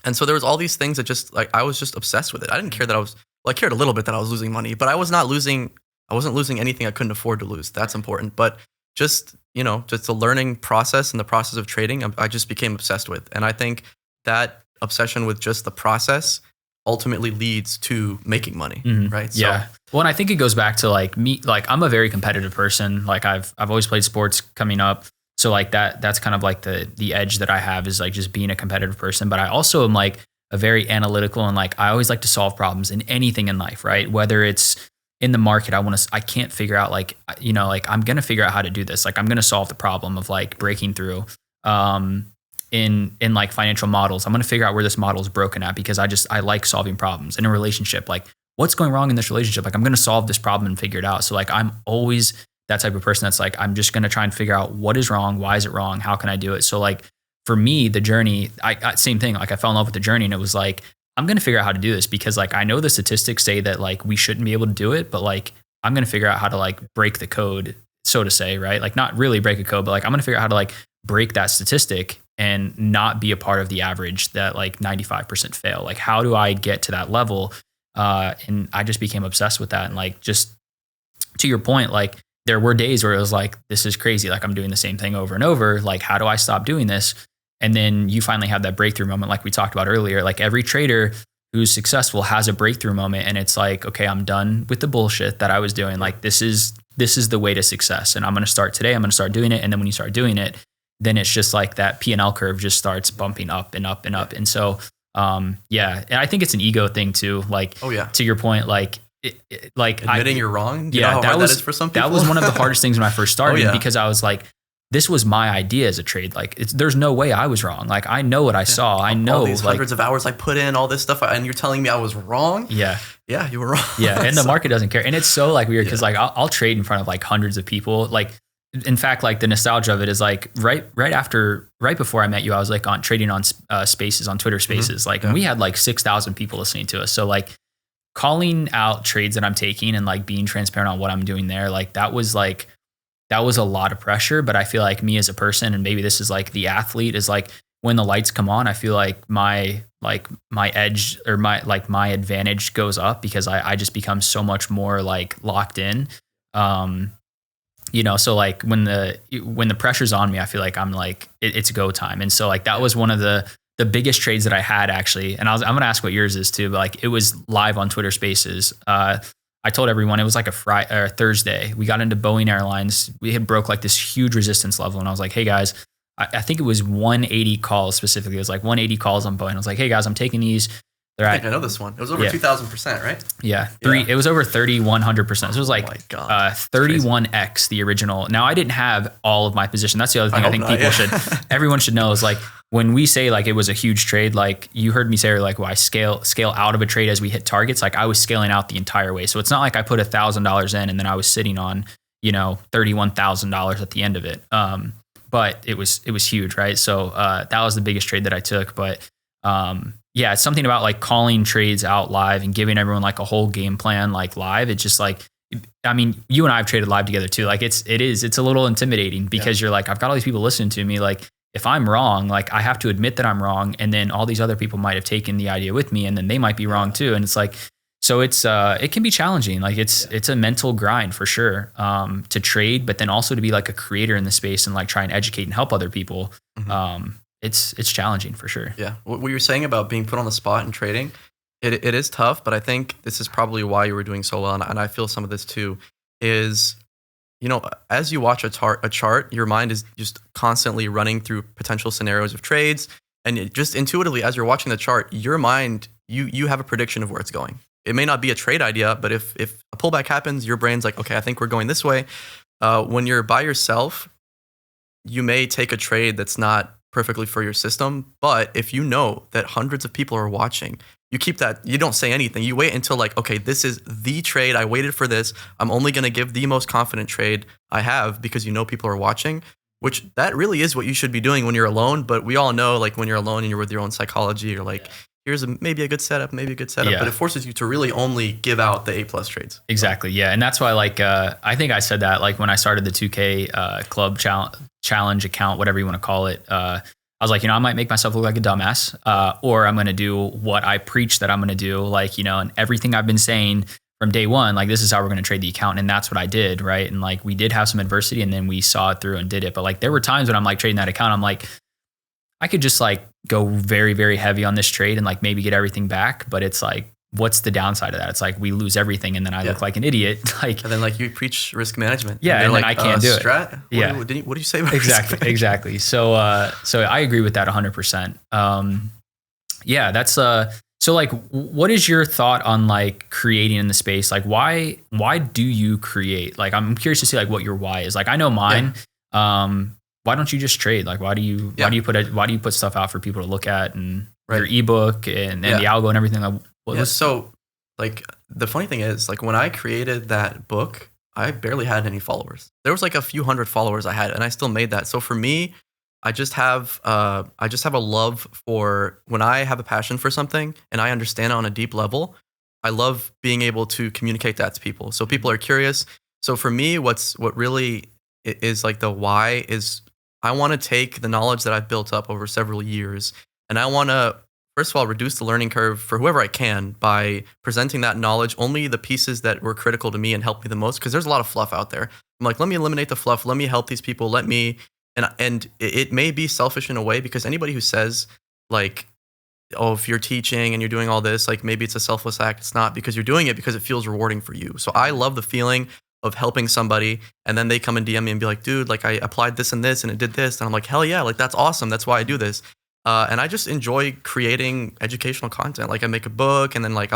And so there was all these things that just like, I was just obsessed with it. I didn't care that I cared a little bit that I was losing money, but I wasn't losing anything I couldn't afford to lose. That's important. But just the learning process and the process of trading, I just became obsessed with. And I think that obsession with just the process ultimately leads to making money, right? So, yeah. Well, and I think it goes back to like me, like I'm a very competitive person. Like I've always played sports coming up. So like that's kind of like the edge that I have is like just being a competitive person. But I also am like a very analytical and like I always like to solve problems in anything in life, right? Whether it's in the market, I can't figure out like, I'm going to figure out how to do this. Like I'm going to solve the problem of like breaking through. In like financial models, I'm going to figure out where this model is broken at because I like solving problems. In a relationship, like what's going wrong in this relationship? Like, I'm going to solve this problem and figure it out. So like, I'm always that type of person that's like, I'm just going to try and figure out what is wrong. Why is it wrong? How can I do it? So like, for me, the journey, same thing. Like I fell in love with the journey, and it was like, I'm going to figure out how to do this, because like, I know the statistics say that like, we shouldn't be able to do it, but like, I'm going to figure out how to like break the code, so to say, right? Like not really break a code, but like, I'm going to figure out how to like break that statistic and not be a part of the average that like 95% fail. Like, how do I get to that level? And I just became obsessed with that. And like, just to your point, like there were days where it was like, this is crazy. Like I'm doing the same thing over and over. Like, how do I stop doing this? And then you finally have that breakthrough moment. Like we talked about earlier, like every trader who's successful has a breakthrough moment. And it's like, okay, I'm done with the bullshit that I was doing. Like this is the way to success. And I'm going to start today. I'm going to start doing it. And then when you start doing it, then it's just like that P&L curve just starts bumping up and up and up. And so, yeah. And I think it's an ego thing too. Like, to your point, like, like admitting you're wrong. You know how hard that is for some people? That was one of the hardest things when I first started, because I was like, this was my idea as a trade. Like there's no way I was wrong. Like I know what I saw. I know all these hundreds of hours I put in, all this stuff, and you're telling me I was wrong. Yeah, you were wrong. Yeah, and the market doesn't care. And it's so like weird, because like I'll trade in front of like hundreds of people. Like in fact, like the nostalgia of it is like right before I met you, I was like trading on Spaces, on Twitter Spaces. Like and we had like 6,000 people listening to us. So like calling out trades that I'm taking and like being transparent on what I'm doing there, like that was a lot of pressure. But I feel like me as a person, and maybe this is like the athlete, is like when the lights come on, I feel like my edge or my advantage goes up, because I just become so much more like locked in. You know, so like when the pressure's on me, I feel like I'm like, it's go time. And so like, that was one of the biggest trades that I had actually. And I'm going to ask what yours is too, but like it was live on Twitter Spaces. I told everyone it was like a Thursday. We got into Boeing Airlines. We had broke like this huge resistance level. And I was like, hey guys, I think it was 180 calls specifically. It was like 180 calls on Boeing. I was like, hey guys, I'm taking these. I think I know this one. It was over 2,000%, right? Yeah. It was over 3,100%. So it was like 31x the original. Now I didn't have all of my position. That's the other thing I think everyone should know is like, when we say like it was a huge trade, like you heard me say, like, well, I scale out of a trade as we hit targets. Like I was scaling out the entire way. So it's not like I put $1,000 in and then I was sitting on, $31,000 at the end of it. But it was huge, right? So that was the biggest trade that I took. But yeah, it's something about like calling trades out live and giving everyone like a whole game plan like live. It's just like, I mean, you and I have traded live together too. Like it's a little intimidating, because you're like, I've got all these people listening to me. Like if I'm wrong, like I have to admit that I'm wrong. And then all these other people might have taken the idea with me, and then they might be wrong too. And it's like, so it's it can be challenging. Like it's a mental grind for sure, to trade, but then also to be like a creator in the space and like try and educate and help other people. It's challenging for sure. Yeah. What you were saying about being put on the spot in trading, it is tough, but I think this is probably why you were doing so well. And I feel some of this too is, as you watch a chart, your mind is just constantly running through potential scenarios of trades. And just intuitively, as you're watching the chart, your mind, you have a prediction of where it's going. It may not be a trade idea, but if a pullback happens, your brain's like, okay, I think we're going this way. When you're by yourself, you may take a trade that's not perfectly for your system. But if you know that hundreds of people are watching, you keep that, you don't say anything. You wait until like, okay, this is the trade. I waited for this. I'm only going to give the most confident trade I have, because people are watching, which that really is what you should be doing when you're alone. But we all know, like when you're alone and you're with your own psychology, you're like, here's maybe a good setup, but it forces you to really only give out the A+ trades. Exactly. Yeah. And that's why like, I think I said that like when I started the 2K club challenge account, whatever you want to call it, I was like, I might make myself look like a dumbass, or I'm going to do what I preach that I'm going to do. Like, and everything I've been saying from day one, like, this is how we're going to trade the account. And that's what I did. Right. And like, we did have some adversity, and then we saw it through and did it. But like, there were times when I'm like trading that account, I'm like, I could just like go very, very heavy on this trade and like maybe get everything back. But it's like, what's the downside of that? It's like we lose everything, and then I look like an idiot. Like, and then like you preach risk management. Yeah, and then like, I can't do Strat? it. Yeah. What did you say about exactly. So I agree with that 100%. Yeah, that's so like, what is your thought on like creating in the space? Like, why do you create? Like, I'm curious to see like what your why is. Like, I know mine. Why don't you just trade? Like, why do you put stuff out for people to look at, and your ebook and the algo and everything? Like, So Like the funny thing is, like when I created that book, I barely had any followers. There was like a few hundred followers I had, and I still made that. So for me, I just have a love for when I have a passion for something and I understand it on a deep level. I love being able to communicate that to people. So people are curious. So for me, what really is like the why is I want to take the knowledge that I've built up over several years, and I want to first of all reduce the learning curve for whoever I can by presenting that knowledge only the pieces that were critical to me and helped me the most, because there's a lot of fluff out there. I'm like, let me eliminate the fluff, let me help these people, let me and it may be selfish in a way, because anybody who says like, oh, if you're teaching and you're doing all this, like maybe it's a selfless act. It's not, because you're doing it because it feels rewarding for you. So I love the feeling of helping somebody and then they come and DM me and be like, dude, like I applied this and this and it did this. And I'm like, hell yeah, like that's awesome. That's why I do this. And I just enjoy creating educational content. Like I make a book and then like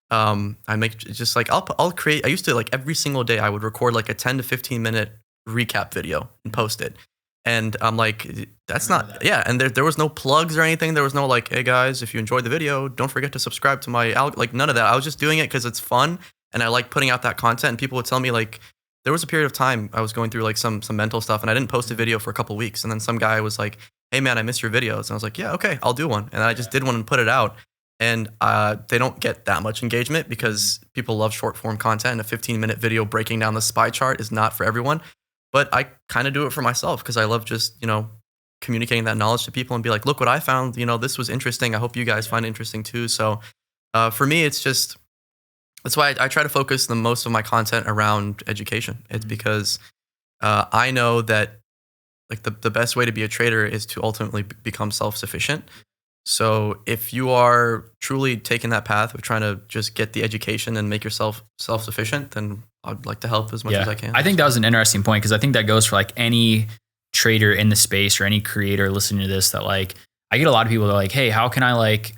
I make just like, I'll create, I used to like every single day I would record like a 10 to 15 minute recap video and post it. And I'm like, that's not, yeah. And there was no plugs or anything. There was no like, hey guys, if you enjoyed the video, don't forget to subscribe to my, like none of that. I was just doing it because it's fun. And I like putting out that content. And people would tell me like, there was a period of time I was going through like some mental stuff and I didn't post a video for a couple of weeks. And then some guy was like, hey man, I miss your videos. And I was like, yeah, okay, I'll do one. And I just did one and put it out. And they don't get that much engagement because people love short form content. And a 15-minute video breaking down the SPY chart is not for everyone. But I kind of do it for myself because I love just, communicating that knowledge to people and be like, look what I found, this was interesting. I hope you guys find it interesting too. So for me, it's just, that's why I try to focus the most of my content around education. It's because I know that like the best way to be a trader is to ultimately become self-sufficient. So if you are truly taking that path of trying to just get the education and make yourself self-sufficient, then I'd like to help as much as I can. I think that was an interesting point, because I think that goes for like any trader in the space or any creator listening to this, that like, I get a lot of people that are like, hey, how can I like,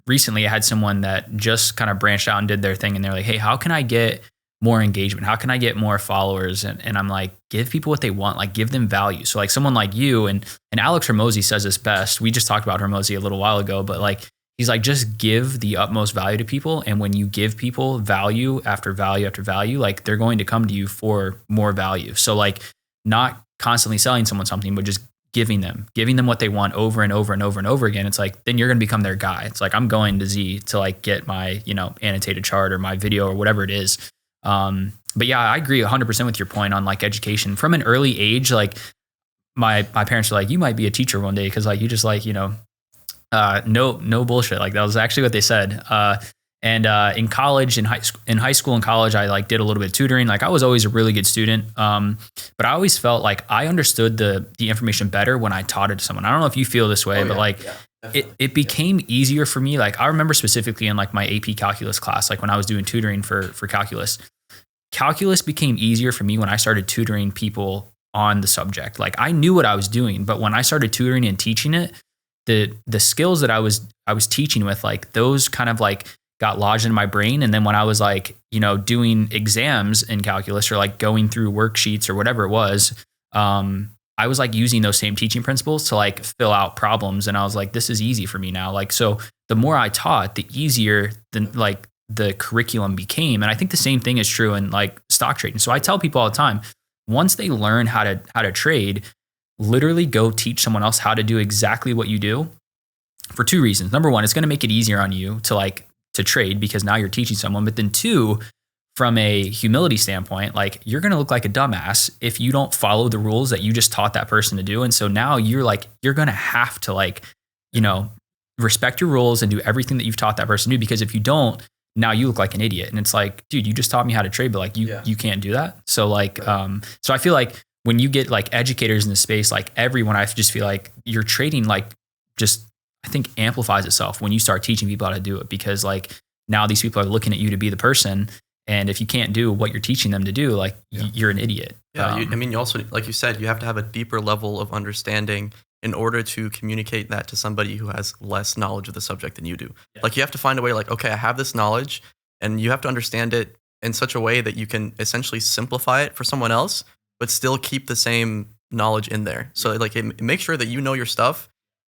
recently I had someone that just kind of branched out and did their thing. And they're like, hey, how can I get more engagement? How can I get more followers? And I'm like, give people what they want, like give them value. So like someone like you and Alex Hormozi says this best. We just talked about Hormozi a little while ago, but like, he's like, just give the utmost value to people. And when you give people value after value after value, like they're going to come to you for more value. So like not constantly selling someone something, but just giving them what they want over and over and over and over again. It's like, then you're going to become their guy. It's like, I'm going to Z to like get my, annotated chart or my video or whatever it is. But yeah, I agree 100% with your point on like education from an early age. Like my parents were like, you might be a teacher one day, 'cause like you just like, no bullshit. Like that was actually what they said. And in college, in high school and college, I like did a little bit of tutoring. Like I was always a really good student. But I always felt like I understood the information better when I taught it to someone. I don't know if you feel this way, but like it became easier for me. Like I remember specifically in like my AP calculus class, like when I was doing tutoring for calculus became easier for me when I started tutoring people on the subject. Like I knew what I was doing, but when I started tutoring and teaching it, the skills that I was teaching with, like those kind of like got lodged in my brain. And then when I was like, doing exams in calculus or like going through worksheets or whatever it was, I was like using those same teaching principles to like fill out problems. And I was like, this is easy for me now. Like, so the more I taught, the easier the curriculum became. And I think the same thing is true in like stock trading. So I tell people all the time, once they learn how to trade, literally go teach someone else how to do exactly what you do, for two reasons. Number one, it's going to make it easier on you to trade because now you're teaching someone. But then two, from a humility standpoint, like you're going to look like a dumbass if you don't follow the rules that you just taught that person to do. And so now you're going to have to respect your rules and do everything that you've taught that person to do, because if you don't, now you look like an idiot. And it's like, dude, you just taught me how to trade, but like you can't do that. So like, so I feel like when you get like educators in the space, like everyone, I just feel like your trading, like just, I think amplifies itself when you start teaching people how to do it, because like now these people are looking at you to be the person. And if you can't do what you're teaching them to do, like you're an idiot. Yeah. You also, like you said, you have to have a deeper level of understanding in order to communicate that to somebody who has less knowledge of the subject than you do. Yeah. Like you have to find a way like, okay, I have this knowledge, and you have to understand it in such a way that you can essentially simplify it for someone else, but still keep the same knowledge in there. So like make sure that you know your stuff,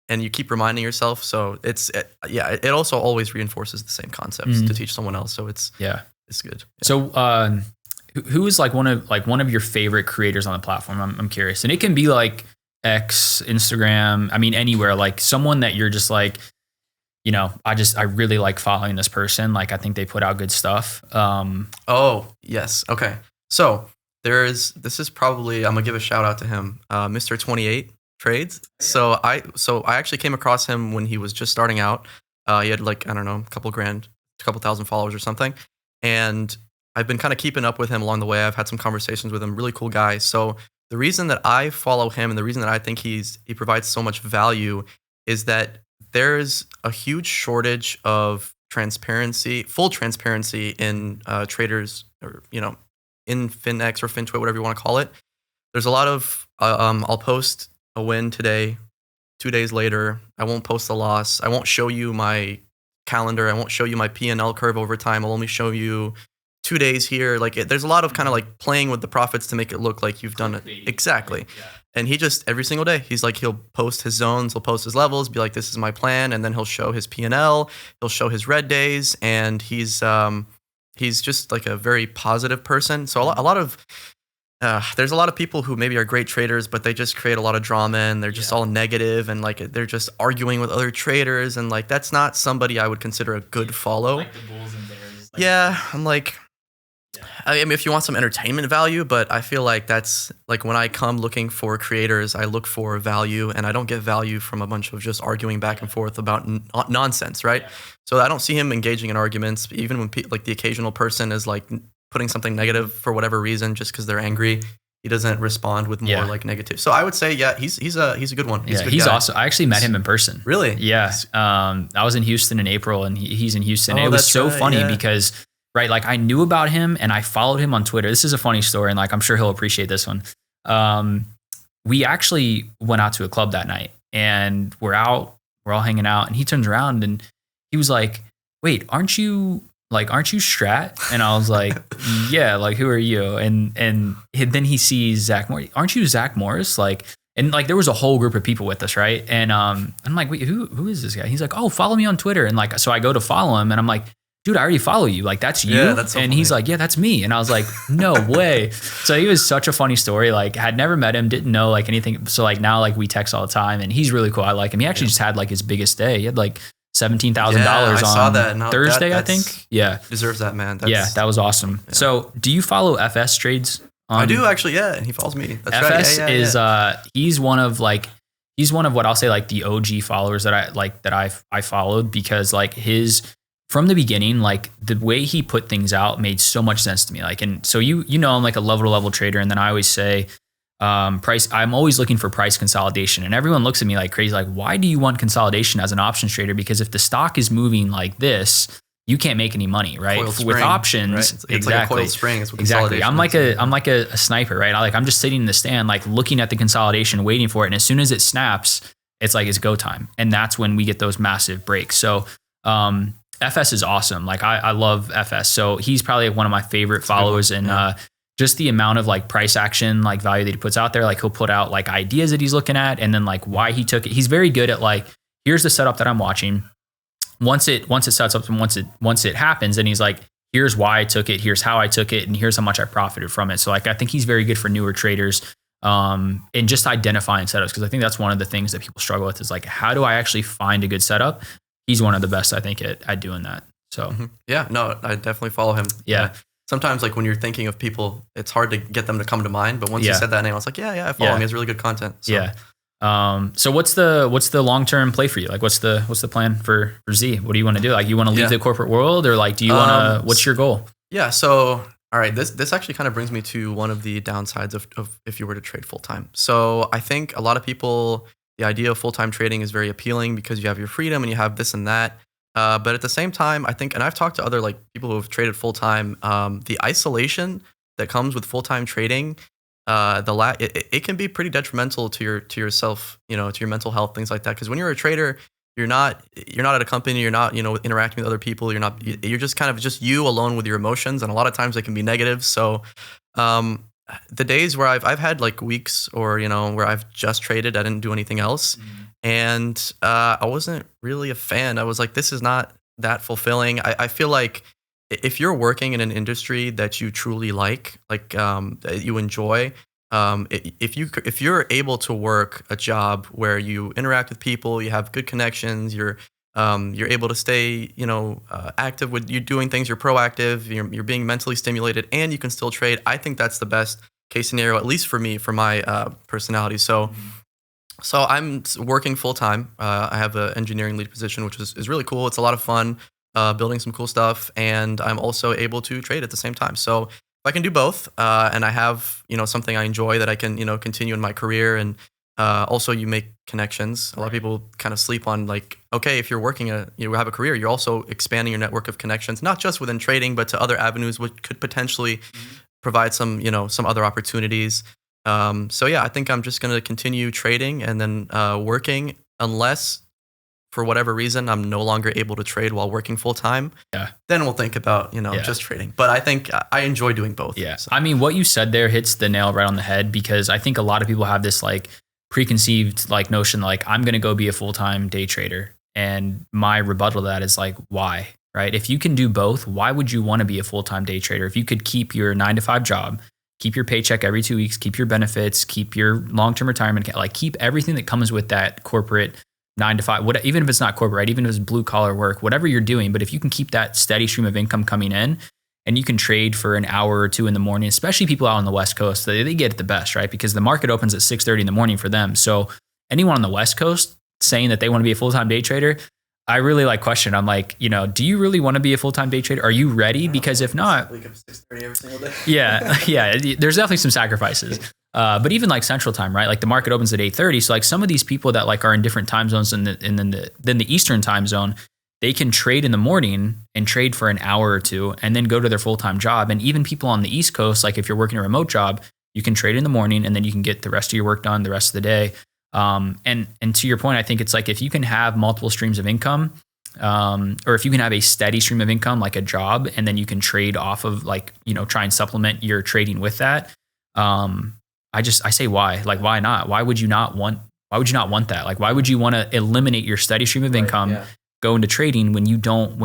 and you keep reminding yourself. So it also always reinforces the same concepts to teach someone else. So it's good. Yeah. So who is like one of your favorite creators on the platform? I'm curious, and it can be like X, Instagram. I mean, anywhere, like someone that you're just like, I really like following this person. Like, I think they put out good stuff. Oh yes. Okay. So this is probably, I'm gonna give a shout out to him, Mr. 28 Trades. So I actually came across him when he was just starting out. He had like, I don't know, a couple thousand followers or something. And I've been kind of keeping up with him along the way. I've had some conversations with him, really cool guy. So the reason that I follow him and the reason that I think he provides so much value is that there's a huge shortage of full transparency in traders, or, in FinX or FinTwit, whatever you want to call it. There's a lot of, I'll post a win today, 2 days later, I won't post a loss. I won't show you my calendar. I won't show you my P&L curve over time. I'll only show you 2 days here. Like there's a lot of kind of like playing with the profits to make it look like you've done it. Exactly. Yeah. And he just, every single day, he's like, he'll post his zones, he'll post his levels, be like, this is my plan. And then he'll show his P&L, he'll show his red days. And he's just like a very positive person. So there's a lot of people who maybe are great traders, but they just create a lot of drama and they're just all negative and like they're just arguing with other traders. And like, that's not somebody I would consider a good follow. Like the bulls and bears. I'm like, I mean, if you want some entertainment value, but I feel like that's like when I come looking for creators, I look for value, and I don't get value from a bunch of just arguing back and forth about nonsense, right? Yeah. So I don't see him engaging in arguments, even when like the occasional person is like putting something negative for whatever reason, just because they're angry. He doesn't respond with more like negative. So I would say, he's a good one. He's awesome. I actually met him in person. Really? Yeah. I was in Houston in April, and he's in Houston. And it was so funny because. Right, like I knew about him and I followed him on Twitter. This is a funny story, and like I'm sure he'll appreciate this one. We actually went out to a club that night, and we're all hanging out, and he turns around and he was like, "Wait, aren't you Strat?" And I was like, "Yeah, like who are you?" And then he sees Zach Morris. "Aren't you Zach Morris?" Like, and like there was a whole group of people with us, right? And I'm like, "Wait, who is this guy?" He's like, "Oh, follow me on Twitter." And like, so I go to follow him, and I'm like, "Dude, I already follow you. Like, that's you." Yeah, that's so funny. He's like, "Yeah, that's me." And I was like, "No way." So he was such a funny story. Like, had never met him, didn't know like anything. So like now like we text all the time, and he's really cool. I like him. He actually just had like his biggest day. He had like $17,000 on Thursday, I think. Yeah. Deserves that, man. That was awesome. Yeah. So do you follow FS Trades? I do actually, yeah. And he follows me. That's FS right. is he's one of what I'll say like the OG followers that I followed, because like from the beginning, like the way he put things out made so much sense to me. Like, and so I'm like a level to level trader. And then I always say, I'm always looking for price consolidation, and everyone looks at me like crazy. Like, why do you want consolidation as an options trader? Because if the stock is moving like this, you can't make any money, right? With options, right? It's exactly. Like a coiled spring. It's what exactly. I'm like a sniper, right? I'm just sitting in the stand, like looking at the consolidation, waiting for it. And as soon as it snaps, it's like it's go time. And that's when we get those massive breaks. So, FS is awesome. Like I love FS. So he's probably one of my favorite followers, and just the amount of like price action, like value that he puts out there. Like he'll put out like ideas that he's looking at, and then like why he took it. He's very good at like, here's the setup that I'm watching. Once it sets up and once it happens, and he's like, here's why I took it, here's how I took it, and here's how much I profited from it. So like I think he's very good for newer traders, and just identifying setups, because I think that's one of the things that people struggle with is like, how do I actually find a good setup? He's one of the best, I think, at doing that. So yeah, no, I definitely follow him. Yeah. Sometimes like when you're thinking of people, it's hard to get them to come to mind. But once you said that name, I was like, I follow him. He has really good content. So. Yeah. So what's the long-term play for you? Like what's the plan for Z? What do you want to do? Like you want to leave the corporate world, or like do you want to? What's your goal? Yeah. So all right, this actually kind of brings me to one of the downsides of if you were to trade full time. So I think a lot of people, the idea of full-time trading is very appealing because you have your freedom and you have this and that. But at the same time, I think, and I've talked to other like people who have traded full-time, the isolation that comes with full-time trading, it can be pretty detrimental to yourself, to your mental health, things like that. Because when you're a trader, you're not at a company, you're not, interacting with other people. You're just kind of just you alone with your emotions. And a lot of times they can be negative. So, the days where I've had like weeks or, where I've just traded, I didn't do anything else. and I wasn't really a fan. I was like, this is not that fulfilling. I feel like if you're working in an industry that you truly that you enjoy, if you're able to work a job where you interact with people, you have good connections, you're able to stay, active with you doing things, you're proactive, you're being mentally stimulated, and you can still trade. I think that's the best case scenario, at least for me, for my personality. So I'm working full time. I have an engineering lead position, which is really cool. It's a lot of fun, building some cool stuff, and I'm also able to trade at the same time. So if I can do both, and I have something I enjoy that I can continue in my career, and also you make connections. A lot of people kind of sleep on okay, if you're working you have a career, you're also expanding your network of connections, not just within trading, but to other avenues which could potentially provide some other opportunities. So yeah, I think I'm just going to continue trading and then working, unless for whatever reason I'm no longer able to trade while working full time. Yeah. Then we'll think about just trading. But I think I enjoy doing both. Yeah. So. I mean, what you said there hits the nail right on the head, because I think a lot of people have this preconceived notion I'm going to go be a full-time day trader. And my rebuttal to that is why? Right? If you can do both, why would you want to be a full-time day trader? If you could keep your 9-to-5 job, keep your paycheck every 2 weeks, keep your benefits, keep your long-term retirement, keep everything that comes with that corporate 9-to-5, even if it's not corporate, right? Even if it's blue collar work, whatever you're doing, but if you can keep that steady stream of income coming in, and you can trade for an hour or two in the morning, especially people out on the West Coast, they get it the best, right? Because the market opens at 6:30 in the morning for them. So anyone on the West Coast saying that they want to be a full-time day trader, I really question. I'm do you really want to be a full-time day trader? Are you ready? Because if not, wake up at 6:30 every single day. yeah, there's definitely some sacrifices. But even Central Time, right? The market opens at 8:30. So some of these people that are in different time zones than the Eastern time zone, they can trade in the morning and trade for an hour or two and then go to their full-time job. And even people on the East Coast, if you're working a remote job, you can trade in the morning and then you can get the rest of your work done the rest of the day. And to your point, I think it's if you can have multiple streams of income, or if you can have a steady stream of income, like a job, and then you can trade off of try and supplement your trading with that. I say why? Why not? Why would you not want that? Why would you want to eliminate your steady stream of income, go into trading when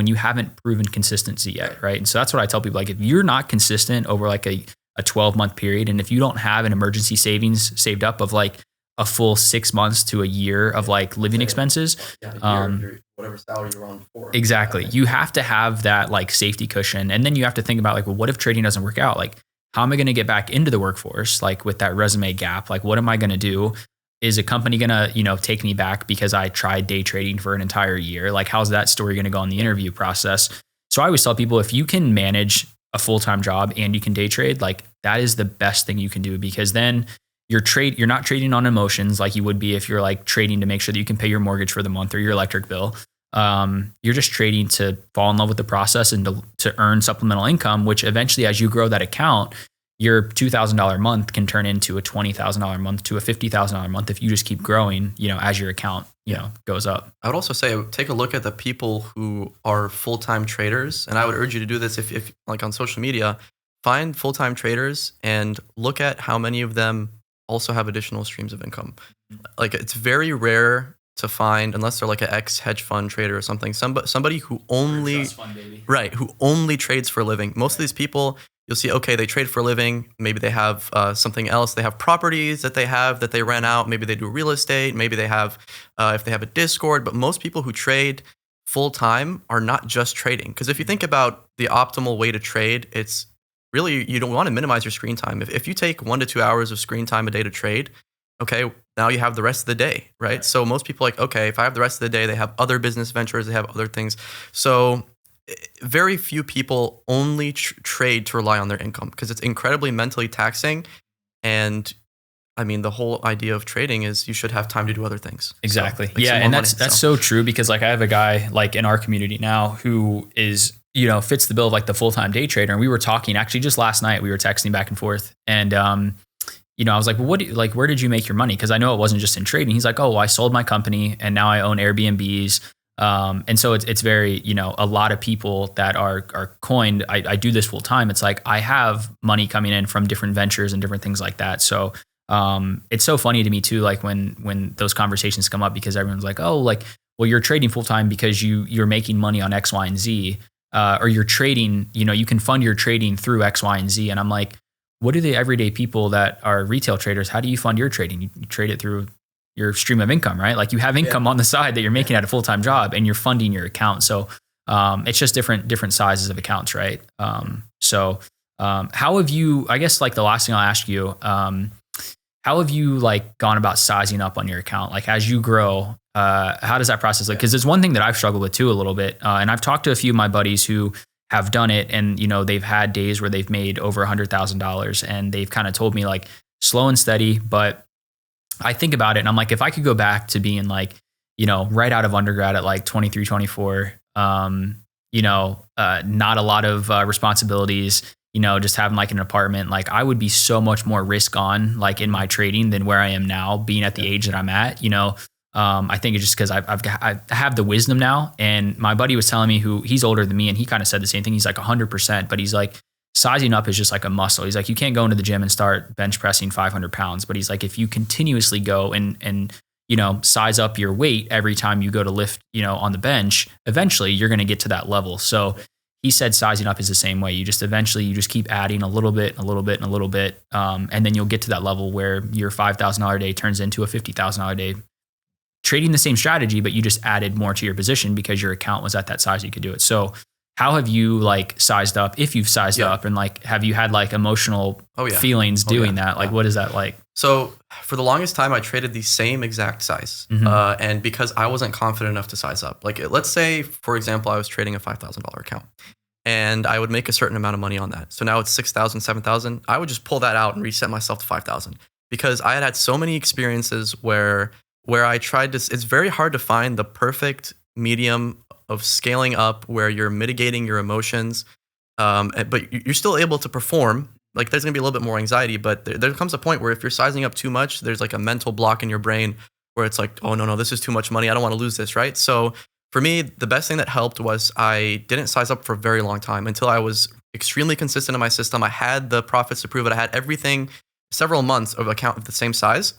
you haven't proven consistency yet, right? And so that's what I tell people. If you're not consistent over a 12-month period, and if you don't have an emergency savings saved up of a full 6 months to a year of living expenses, whatever salary you're on for. Exactly. You have to have that safety cushion. And then you have to think about what if trading doesn't work out? How am I going to get back into the workforce? With that resume gap, what am I going to do? Is a company going to, take me back because I tried day trading for an entire year? How's that story going to go in the interview process? So I always tell people, if you can manage a full-time job and you can day trade, that is the best thing you can do, because then you're not trading on emotions like you would be if you're trading to make sure that you can pay your mortgage for the month or your electric bill. You're just trading to fall in love with the process and to earn supplemental income, which eventually, as you grow that account, your $2,000 a month can turn into a $20,000 a month to a $50,000 a month if you just keep growing, as your account, goes up. I would also say, take a look at the people who are full-time traders. And I would urge you to do this if on social media, find full-time traders and look at how many of them also have additional streams of income. It's very rare to find, unless they're an ex-hedge fund trader or something, somebody who only, who only trades for a living. Most of these people, you'll see, okay, they trade for a living. Maybe they have something else. They have properties that they rent out. Maybe they do real estate. Maybe they have, if they have a Discord. But most people who trade full time are not just trading. Because if you think about the optimal way to trade, it's really, you don't want to minimize your screen time. If you take 1 to 2 hours of screen time a day to trade, okay, now you have the rest of the day, right? So most people okay, if I have the rest of the day, they have other business ventures, they have other things. So very few people only trade to rely on their income, because it's incredibly mentally taxing. And I mean, the whole idea of trading is you should have time to do other things. Exactly. So, yeah. And that's so true, because I have a guy in our community now who is, fits the bill of the full-time day trader. And we were talking actually just last night, we were texting back and forth, and, I was like, well, where did you make your money? Cause I know it wasn't just in trading. He's like, oh, well, I sold my company and now I own Airbnbs. And so it's very, a lot of people that are coined, I do this full time. It's I have money coming in from different ventures and different things like that. So it's so funny to me too, like when those conversations come up, because everyone's like, oh, like, well, you're trading full time because you're making money on X, Y, and Z, or you're trading, you can fund your trading through X, Y, and Z. And I'm like, what do the everyday people that are retail traders, how do you fund your trading? You trade it through your stream of income, right? Like you have income on the side that you're making at a full-time job and you're funding your account. So it's just different sizes of accounts, right? How have you, I guess like the last thing I'll ask you, how have you like gone about sizing up on your account? Like as you grow, how does that process look? Because it's one thing that I've struggled with too a little bit. And I've talked to a few of my buddies who have done it, and they've had days where they've made over $100,000, and they've kind of told me like slow and steady. But I think about it and I'm like, if I could go back to being like, right out of undergrad at like 23, 24, not a lot of responsibilities, just having like an apartment, like I would be so much more risk on like in my trading than where I am now, being at the age that I'm at. I think it's just because I have the wisdom now. And my buddy was telling me, he's older than me, and he kind of said the same thing. He's like 100%, but he's like, sizing up is just like a muscle. He's like, you can't go into the gym and start bench pressing 500 pounds. But he's like, if you continuously go and size up your weight every time you go to lift, on the bench, eventually you're going to get to that level. So he said sizing up is the same way. You just keep adding a little bit, and a little bit, and a little bit. And then you'll get to that level where your $5,000 day turns into a $50,000 day, trading the same strategy, but you just added more to your position because your account was at that size, you could do it. So how have you like sized up, if you've sized up, and like, have you had like emotional feelings doing that? Like, what is that like? So for the longest time, I traded the same exact size. And because I wasn't confident enough to size up, like let's say, for example, I was trading a $5,000 account and I would make a certain amount of money on that. So now it's 6,000, 7,000. I would just pull that out and reset myself to 5,000 because I had so many experiences where I tried to, it's very hard to find the perfect medium of scaling up where you're mitigating your emotions, but you're still able to perform. Like there's gonna be a little bit more anxiety, but there comes a point where if you're sizing up too much, there's like a mental block in your brain where it's like, oh no, this is too much money. I don't want to lose this, right? So for me, the best thing that helped was I didn't size up for a very long time until I was extremely consistent in my system. I had the profits to prove it. I had everything, several months of account of the same size.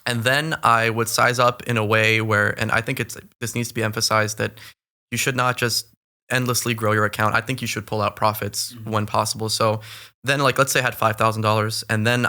And then I would size up in a way where, and I think this needs to be emphasized, that you should not just endlessly grow your account. I think you should pull out profits when possible. So then like, let's say I had $5,000 and then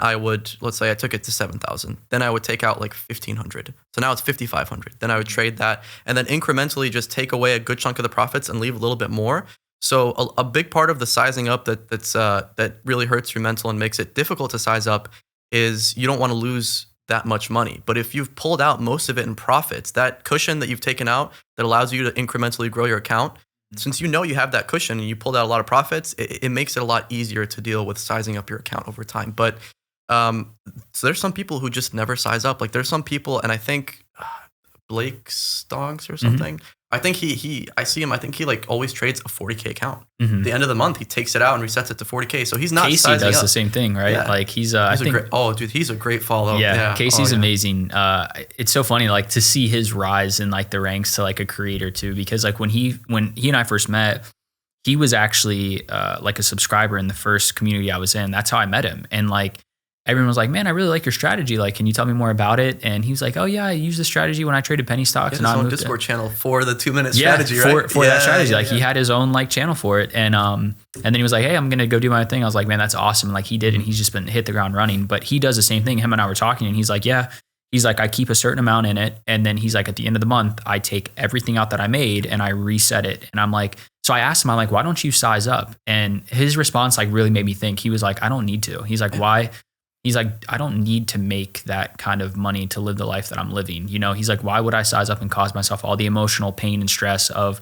let's say I took it to 7,000. Then I would take out like 1,500. So now it's 5,500. Then I would trade that and then incrementally just take away a good chunk of the profits and leave a little bit more. So a big part of the sizing up that really hurts your mental and makes it difficult to size up is you don't want to lose that much money. But if you've pulled out most of it in profits, that cushion that you've taken out that allows you to incrementally grow your account, since you have that cushion and you pulled out a lot of profits, it makes it a lot easier to deal with sizing up your account over time. But so there's some people who just never size up. Like there's some people, and I think Blake Stonks or something. I think I see him. I think he like always trades a 40K account. At the end of the month, he takes it out and resets it to 40K. So he's not Casey sizing does up. The same thing, right? Yeah. Like he's he's a great follow. Yeah. Casey's amazing. It's so funny, like to see his rise in like the ranks to like a creator too, because like when he and I first met, he was actually like a subscriber in the first community I was in. That's how I met him. And like, everyone was like, man, I really like your strategy. Like, can you tell me more about it? And he was like, oh yeah, I used this strategy when I traded penny stocks. And I moved Discord channel for the 2-minute strategy, right? For that strategy. Like he had his own like channel for it. And then he was like, hey, I'm going to go do my thing. I was like, man, that's awesome. Like he did. And he's just been hit the ground running, but he does the same thing. Him and I were talking and he's like, yeah, he's like, I keep a certain amount in it. And then he's like, at the end of the month, I take everything out that I made and I reset it. And I'm like, so I asked him, I'm like, why don't you size up? And his response like really made me think. He was like, I don't need to. He's like, why? He's like, I don't need to make that kind of money to live the life that I'm living. He's like, why would I size up and cause myself all the emotional pain and stress of,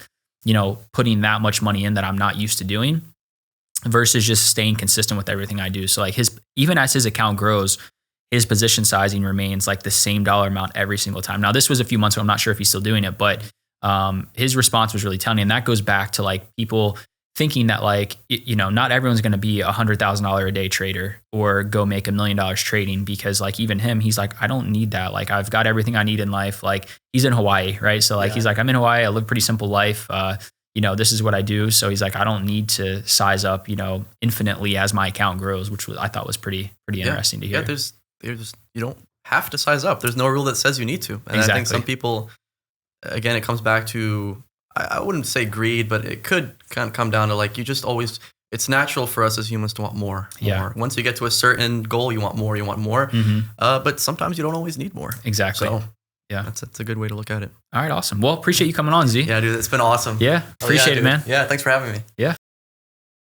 putting that much money in that I'm not used to doing versus just staying consistent with everything I do. So like even as his account grows, his position sizing remains like the same dollar amount every single time. Now this was a few months ago. I'm not sure if he's still doing it, but his response was really telling me. And that goes back to like people thinking that like, not everyone's going to be $100,000 a day trader or go make $1 million trading, because like even him, he's like, I don't need that. Like I've got everything I need in life. Like he's in Hawaii, right? So like, he's like, I'm in Hawaii. I live a pretty simple life. This is what I do. So he's like, I don't need to size up, infinitely as my account grows, which I thought was pretty interesting to hear. Yeah, you don't have to size up. There's no rule that says you need to. And exactly. I think some people, again, it comes back to, I wouldn't say greed, but it could kind of come down to like, you just always, it's natural for us as humans to want more. Once you get to a certain goal, you want more. But sometimes you don't always need more. Exactly. So yeah, that's a good way to look at it. All right. Awesome. Well, appreciate you coming on, Z. Yeah, dude, it's been awesome. Yeah. Appreciate it, man. Yeah. Thanks for having me. Yeah.